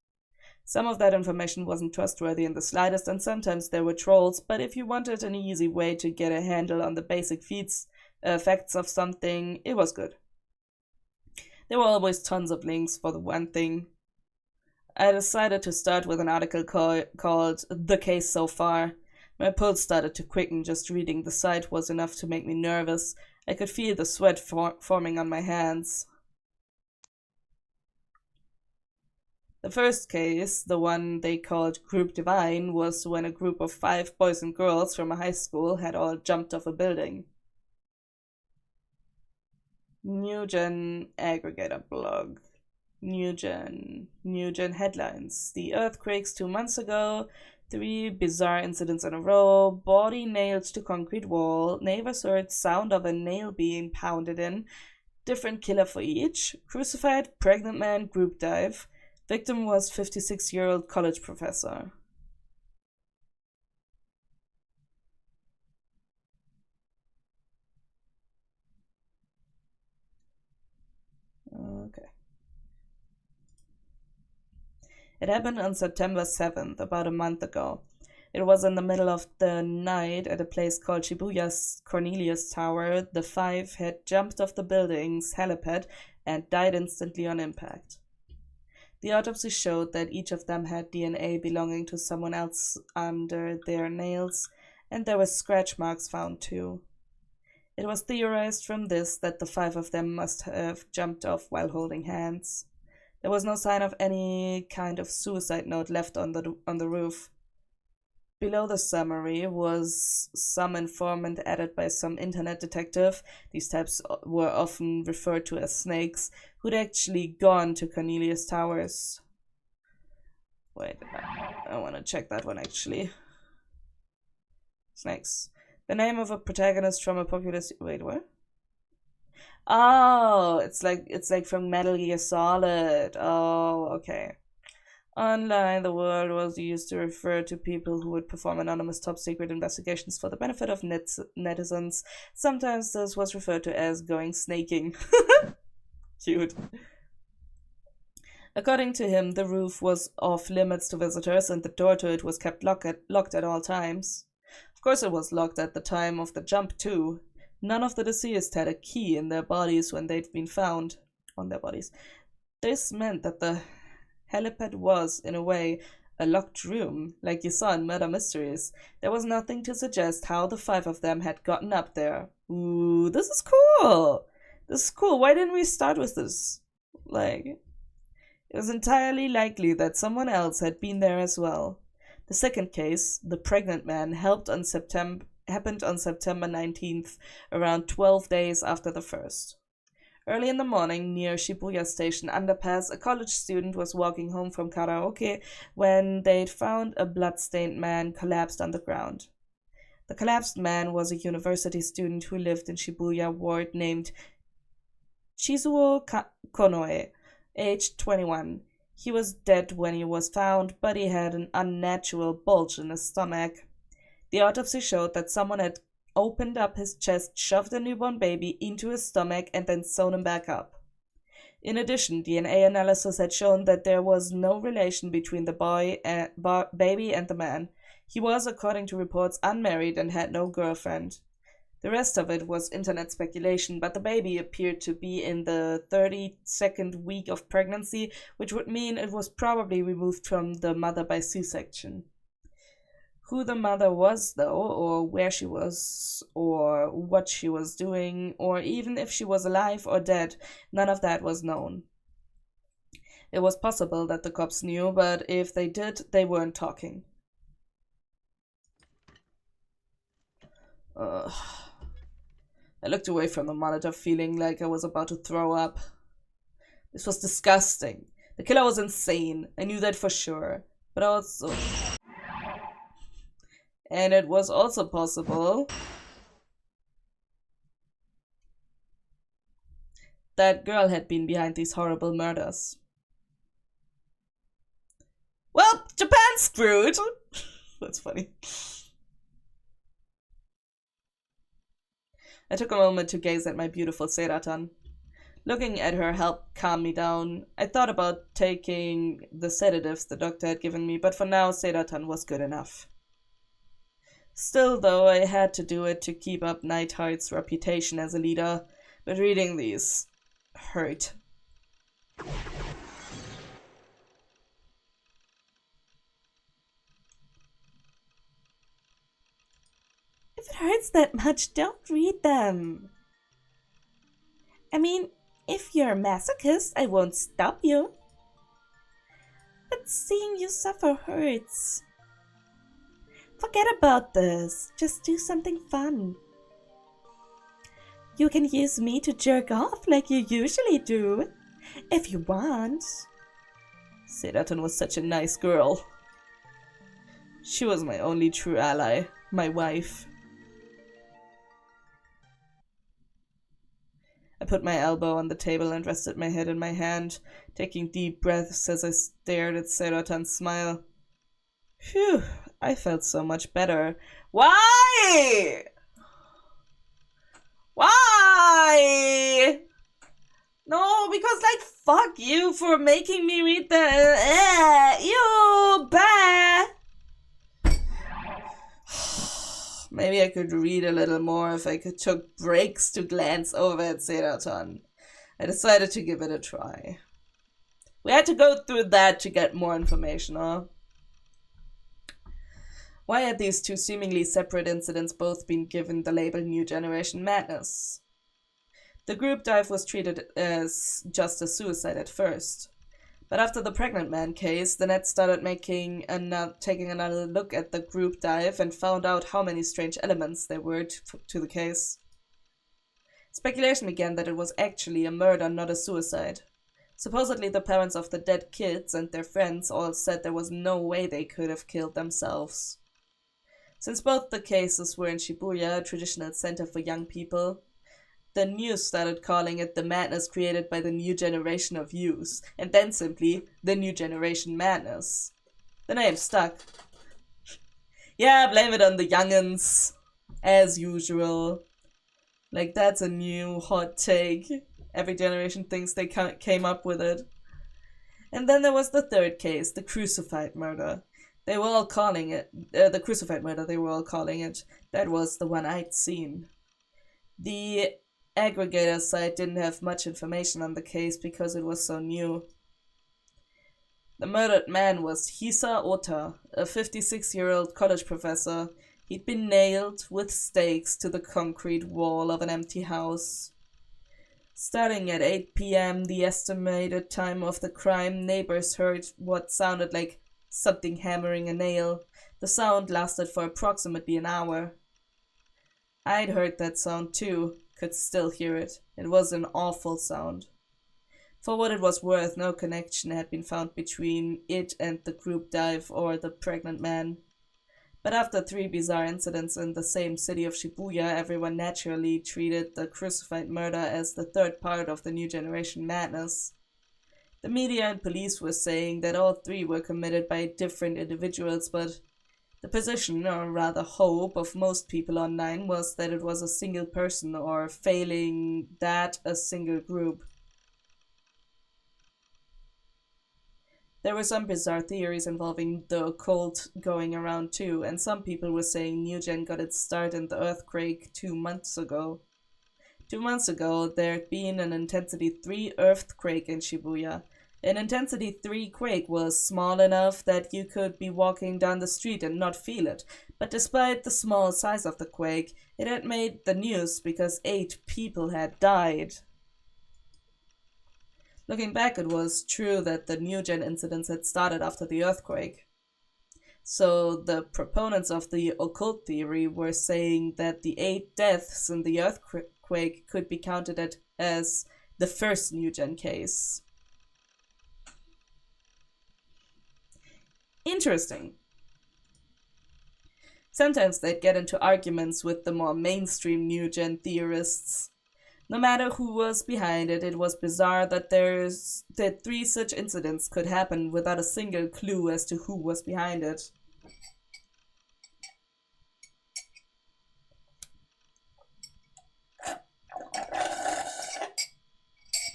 Some of that information wasn't trustworthy in the slightest, and sometimes there were trolls, but if you wanted an easy way to get a handle on the basic facts of something, it was good. There were always tons of links for the one thing. I decided to start with an article called The Case So Far. My pulse started to quicken. Just reading the site was enough to make me nervous. I could feel the sweat forming on my hands. The first case, the one they called Group Divine, was when a group of 5 boys and girls from a high school had all jumped off a building. New Gen aggregator blog. New Gen headlines. The earthquakes 2 months ago. 3 bizarre incidents in a row. Body nailed to concrete wall. Neighbors heard sound of a nail being pounded in. Different killer for each. Crucified, pregnant man, group dive. Victim was 56-year-old college professor. Okay. It happened on September 7th, about a month ago. It was in the middle of the night at a place called Shibuya's Cornelius Tower. The 5 had jumped off the building's helipad and died instantly on impact. The autopsy showed that each of them had DNA belonging to someone else under their nails, and there were scratch marks found too. It was theorized from this that the 5 of them must have jumped off while holding hands. There was no sign of any kind of suicide note left on the roof. Below the summary was some informant added by some internet detective. These types were often referred to as snakes, who'd actually gone to Cornelius Towers. Wait, I want to check that one actually. Snakes. The name of a protagonist from a popular. Wait, what? Oh, it's like from Metal Gear Solid. Oh, okay. Online, the word was used to refer to people who would perform anonymous top secret investigations for the benefit of netizens. Sometimes this was referred to as going snaking. Cute. According to him, the roof was off limits to visitors and the door to it was kept locked at all times. Of course, it was locked at the time of the jump, too. None of the deceased had a key in their bodies when they'd been found on their bodies. This meant that the helipad was, in a way, a locked room, like you saw in Murder Mysteries. There was nothing to suggest how the 5 of them had gotten up there. Ooh, this is cool! This is cool. Why didn't we start with this? It was entirely likely that someone else had been there as well. The second case, the pregnant man, happened on September 19th, around 12 days after the first. Early in the morning, near Shibuya Station underpass, a college student was walking home from karaoke when they'd found a blood-stained man collapsed on the ground. The collapsed man was a university student who lived in Shibuya ward named Chizuo Konoe, aged 21. He was dead when he was found, but he had an unnatural bulge in his stomach. The autopsy showed that someone had opened up his chest, shoved a newborn baby into his stomach, and then sewn him back up. In addition, DNA analysis had shown that there was no relation between the baby and the man. He was, according to reports, unmarried and had no girlfriend. The rest of it was internet speculation, but the baby appeared to be in the 32nd week of pregnancy, which would mean it was probably removed from the mother by C-section. Who the mother was, though, or where she was, or what she was doing, or even if she was alive or dead, none of that was known. It was possible that the cops knew, but if they did, they weren't talking. I looked away from the monitor, feeling like I was about to throw up. This was disgusting. The killer was insane. I knew that for sure. But also... And it was also possible that girl had been behind these horrible murders. Well, Japan's screwed! That's funny. I took a moment to gaze at my beautiful Seiratan. Looking at her helped calm me down. I thought about taking the sedatives the doctor had given me, but for now, Seiratan was good enough. Still, though, I had to do it to keep up Neidhart's reputation as a leader, but reading these hurt. If it hurts that much, don't read them. I mean, if you're a masochist, I won't stop you. But seeing you suffer hurts. Forget about this. Just do something fun. You can use me to jerk off like you usually do, if you want. Sedaton was such a nice girl. She was my only true ally, my wife. I put my elbow on the table and rested my head in my hand, taking deep breaths as I stared at Sedaton's smile. Phew, I felt so much better. Why? Why? No, because fuck you for making me read the you bah. Maybe I could read a little more if I took breaks to glance over at Sedaton. I decided to give it a try. We had to go through that to get more information, huh? Why had these two seemingly separate incidents both been given the label New Generation Madness? The group dive was treated as just a suicide at first. But after the pregnant man case, the net started taking another look at the group dive and found out how many strange elements there were to the case. Speculation began that it was actually a murder, not a suicide. Supposedly the parents of the dead kids and their friends all said there was no way they could have killed themselves. Since both the cases were in Shibuya, a traditional center for young people, the news started calling it the madness created by the new generation of youth, and then simply the New Generation Madness. The name stuck. Yeah, blame it on the youngins, as usual. That's a new hot take. Every generation thinks they came up with it. And then there was the third case, the crucified murder. They were all calling it, the crucified murder, they were all calling it. That was the one I'd seen. The aggregator site didn't have much information on the case because it was so new. The murdered man was Hisa Ota, a 56-year-old college professor. He'd been nailed with stakes to the concrete wall of an empty house. Starting at 8 p.m., the estimated time of the crime, neighbors heard what sounded like something hammering a nail. The sound lasted for approximately an hour. I'd heard that sound too, could still hear it. It was an awful sound. For what it was worth, no connection had been found between it and the group dive or the pregnant man. But after 3 bizarre incidents in the same city of Shibuya, everyone naturally treated the crucified murder as the third part of the New Generation Madness. The media and police were saying that all 3 were committed by different individuals, but the position, or rather hope, of most people online was that it was a single person, or failing that, a single group. There were some bizarre theories involving the occult going around too, and some people were saying New Gen got its start in the earthquake 2 months ago. 2 months ago, there had been an Intensity 3 earthquake in Shibuya. An Intensity 3 quake was small enough that you could be walking down the street and not feel it, but despite the small size of the quake, it had made the news because 8 people had died. Looking back, it was true that the New Gen incidents had started after the earthquake. So the proponents of the occult theory were saying that the 8 deaths in the earthquake could be counted as the first New Gen case. Interesting. Sometimes they'd get into arguments with the more mainstream New Gen theorists. No matter who was behind it, it was bizarre that 3 such incidents could happen without a single clue as to who was behind it.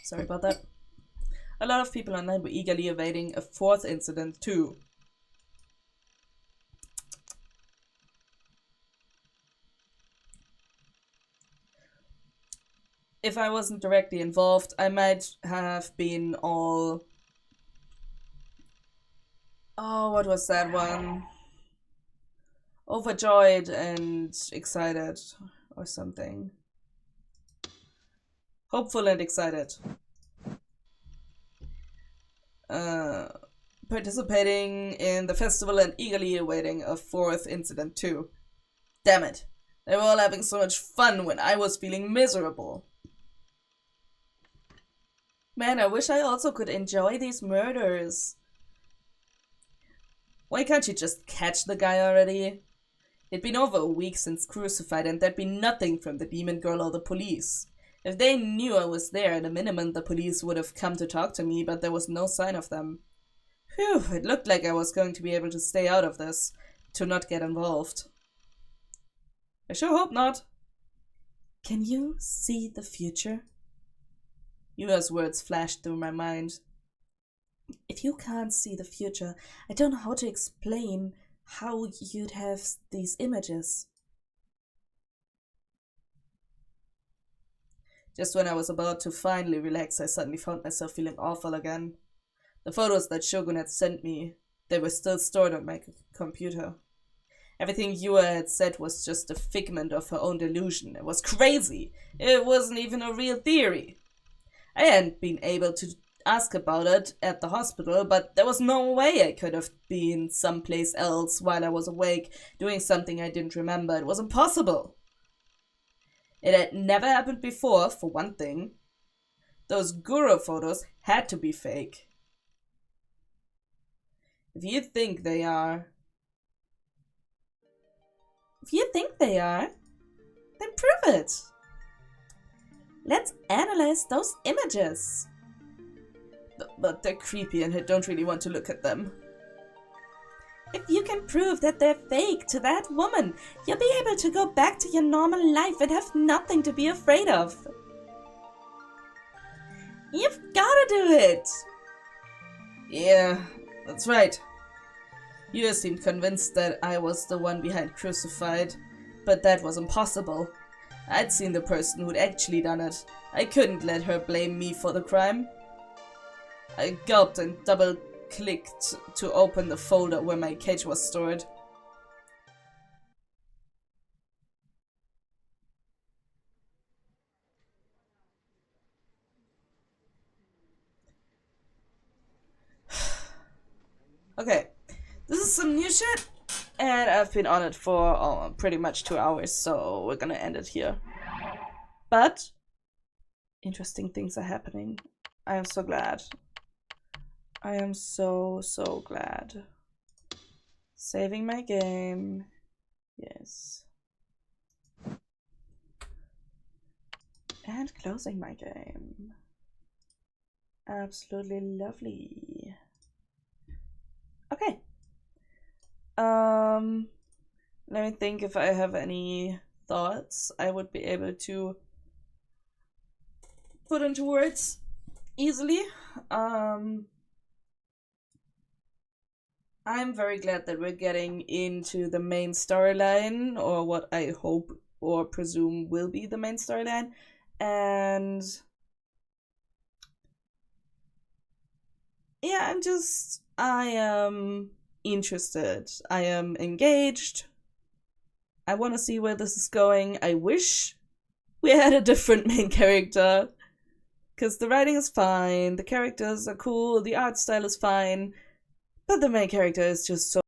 Sorry about that. A lot of people online were eagerly awaiting a 4th incident too. If I wasn't directly involved, I might have been all... Oh, what was that one? Overjoyed and excited or something. Hopeful and excited. Participating in the festival and eagerly awaiting a 4th incident too. Damn it. They were all having so much fun when I was feeling miserable. Man, I wish I also could enjoy these murders. Why can't you just catch the guy already? It'd been over a week since Crucified, and there'd been nothing from the demon girl or the police. If they knew I was there, at a minimum the police would have come to talk to me, but there was no sign of them. Phew, it looked like I was going to be able to stay out of this, to not get involved. I sure hope not. Can you see the future? Yua's words flashed through my mind. If you can't see the future, I don't know how to explain how you'd have these images. Just when I was about to finally relax, I suddenly found myself feeling awful again. The photos that Shogun had sent me, they were still stored on my computer. Everything Yua had said was just a figment of her own delusion. It was crazy. It wasn't even a real theory. I hadn't been able to ask about it at the hospital, but there was no way I could have been someplace else while I was awake, doing something I didn't remember. It was impossible. It had never happened before, for one thing. Those Guru photos had to be fake. If you think they are, then prove it. Let's analyze those images. But they're creepy and I don't really want to look at them. If you can prove that they're fake to that woman, you'll be able to go back to your normal life and have nothing to be afraid of. You've gotta do it! Yeah, that's right. You seemed convinced that I was the one behind Crucified, but that was impossible. I'd seen the person who'd actually done it. I couldn't let her blame me for the crime. I gulped and double-clicked to open the folder where my cage was stored. Okay, this is some new shit, and I've been on it for pretty much 2 hours, so we're gonna end it here. But interesting things are happening. I am so glad. I am so glad. Saving my game. Yes. And closing my game. Absolutely lovely. Okay. Let me think if I have any thoughts I would be able to put into words easily. I'm very glad that we're getting into the main storyline, or what I hope or presume will be the main storyline. And yeah, I am interested. I am engaged. I want to see where this is going. I wish we had a different main character, because the writing is fine, the characters are cool, the art style is fine, but the main character is just so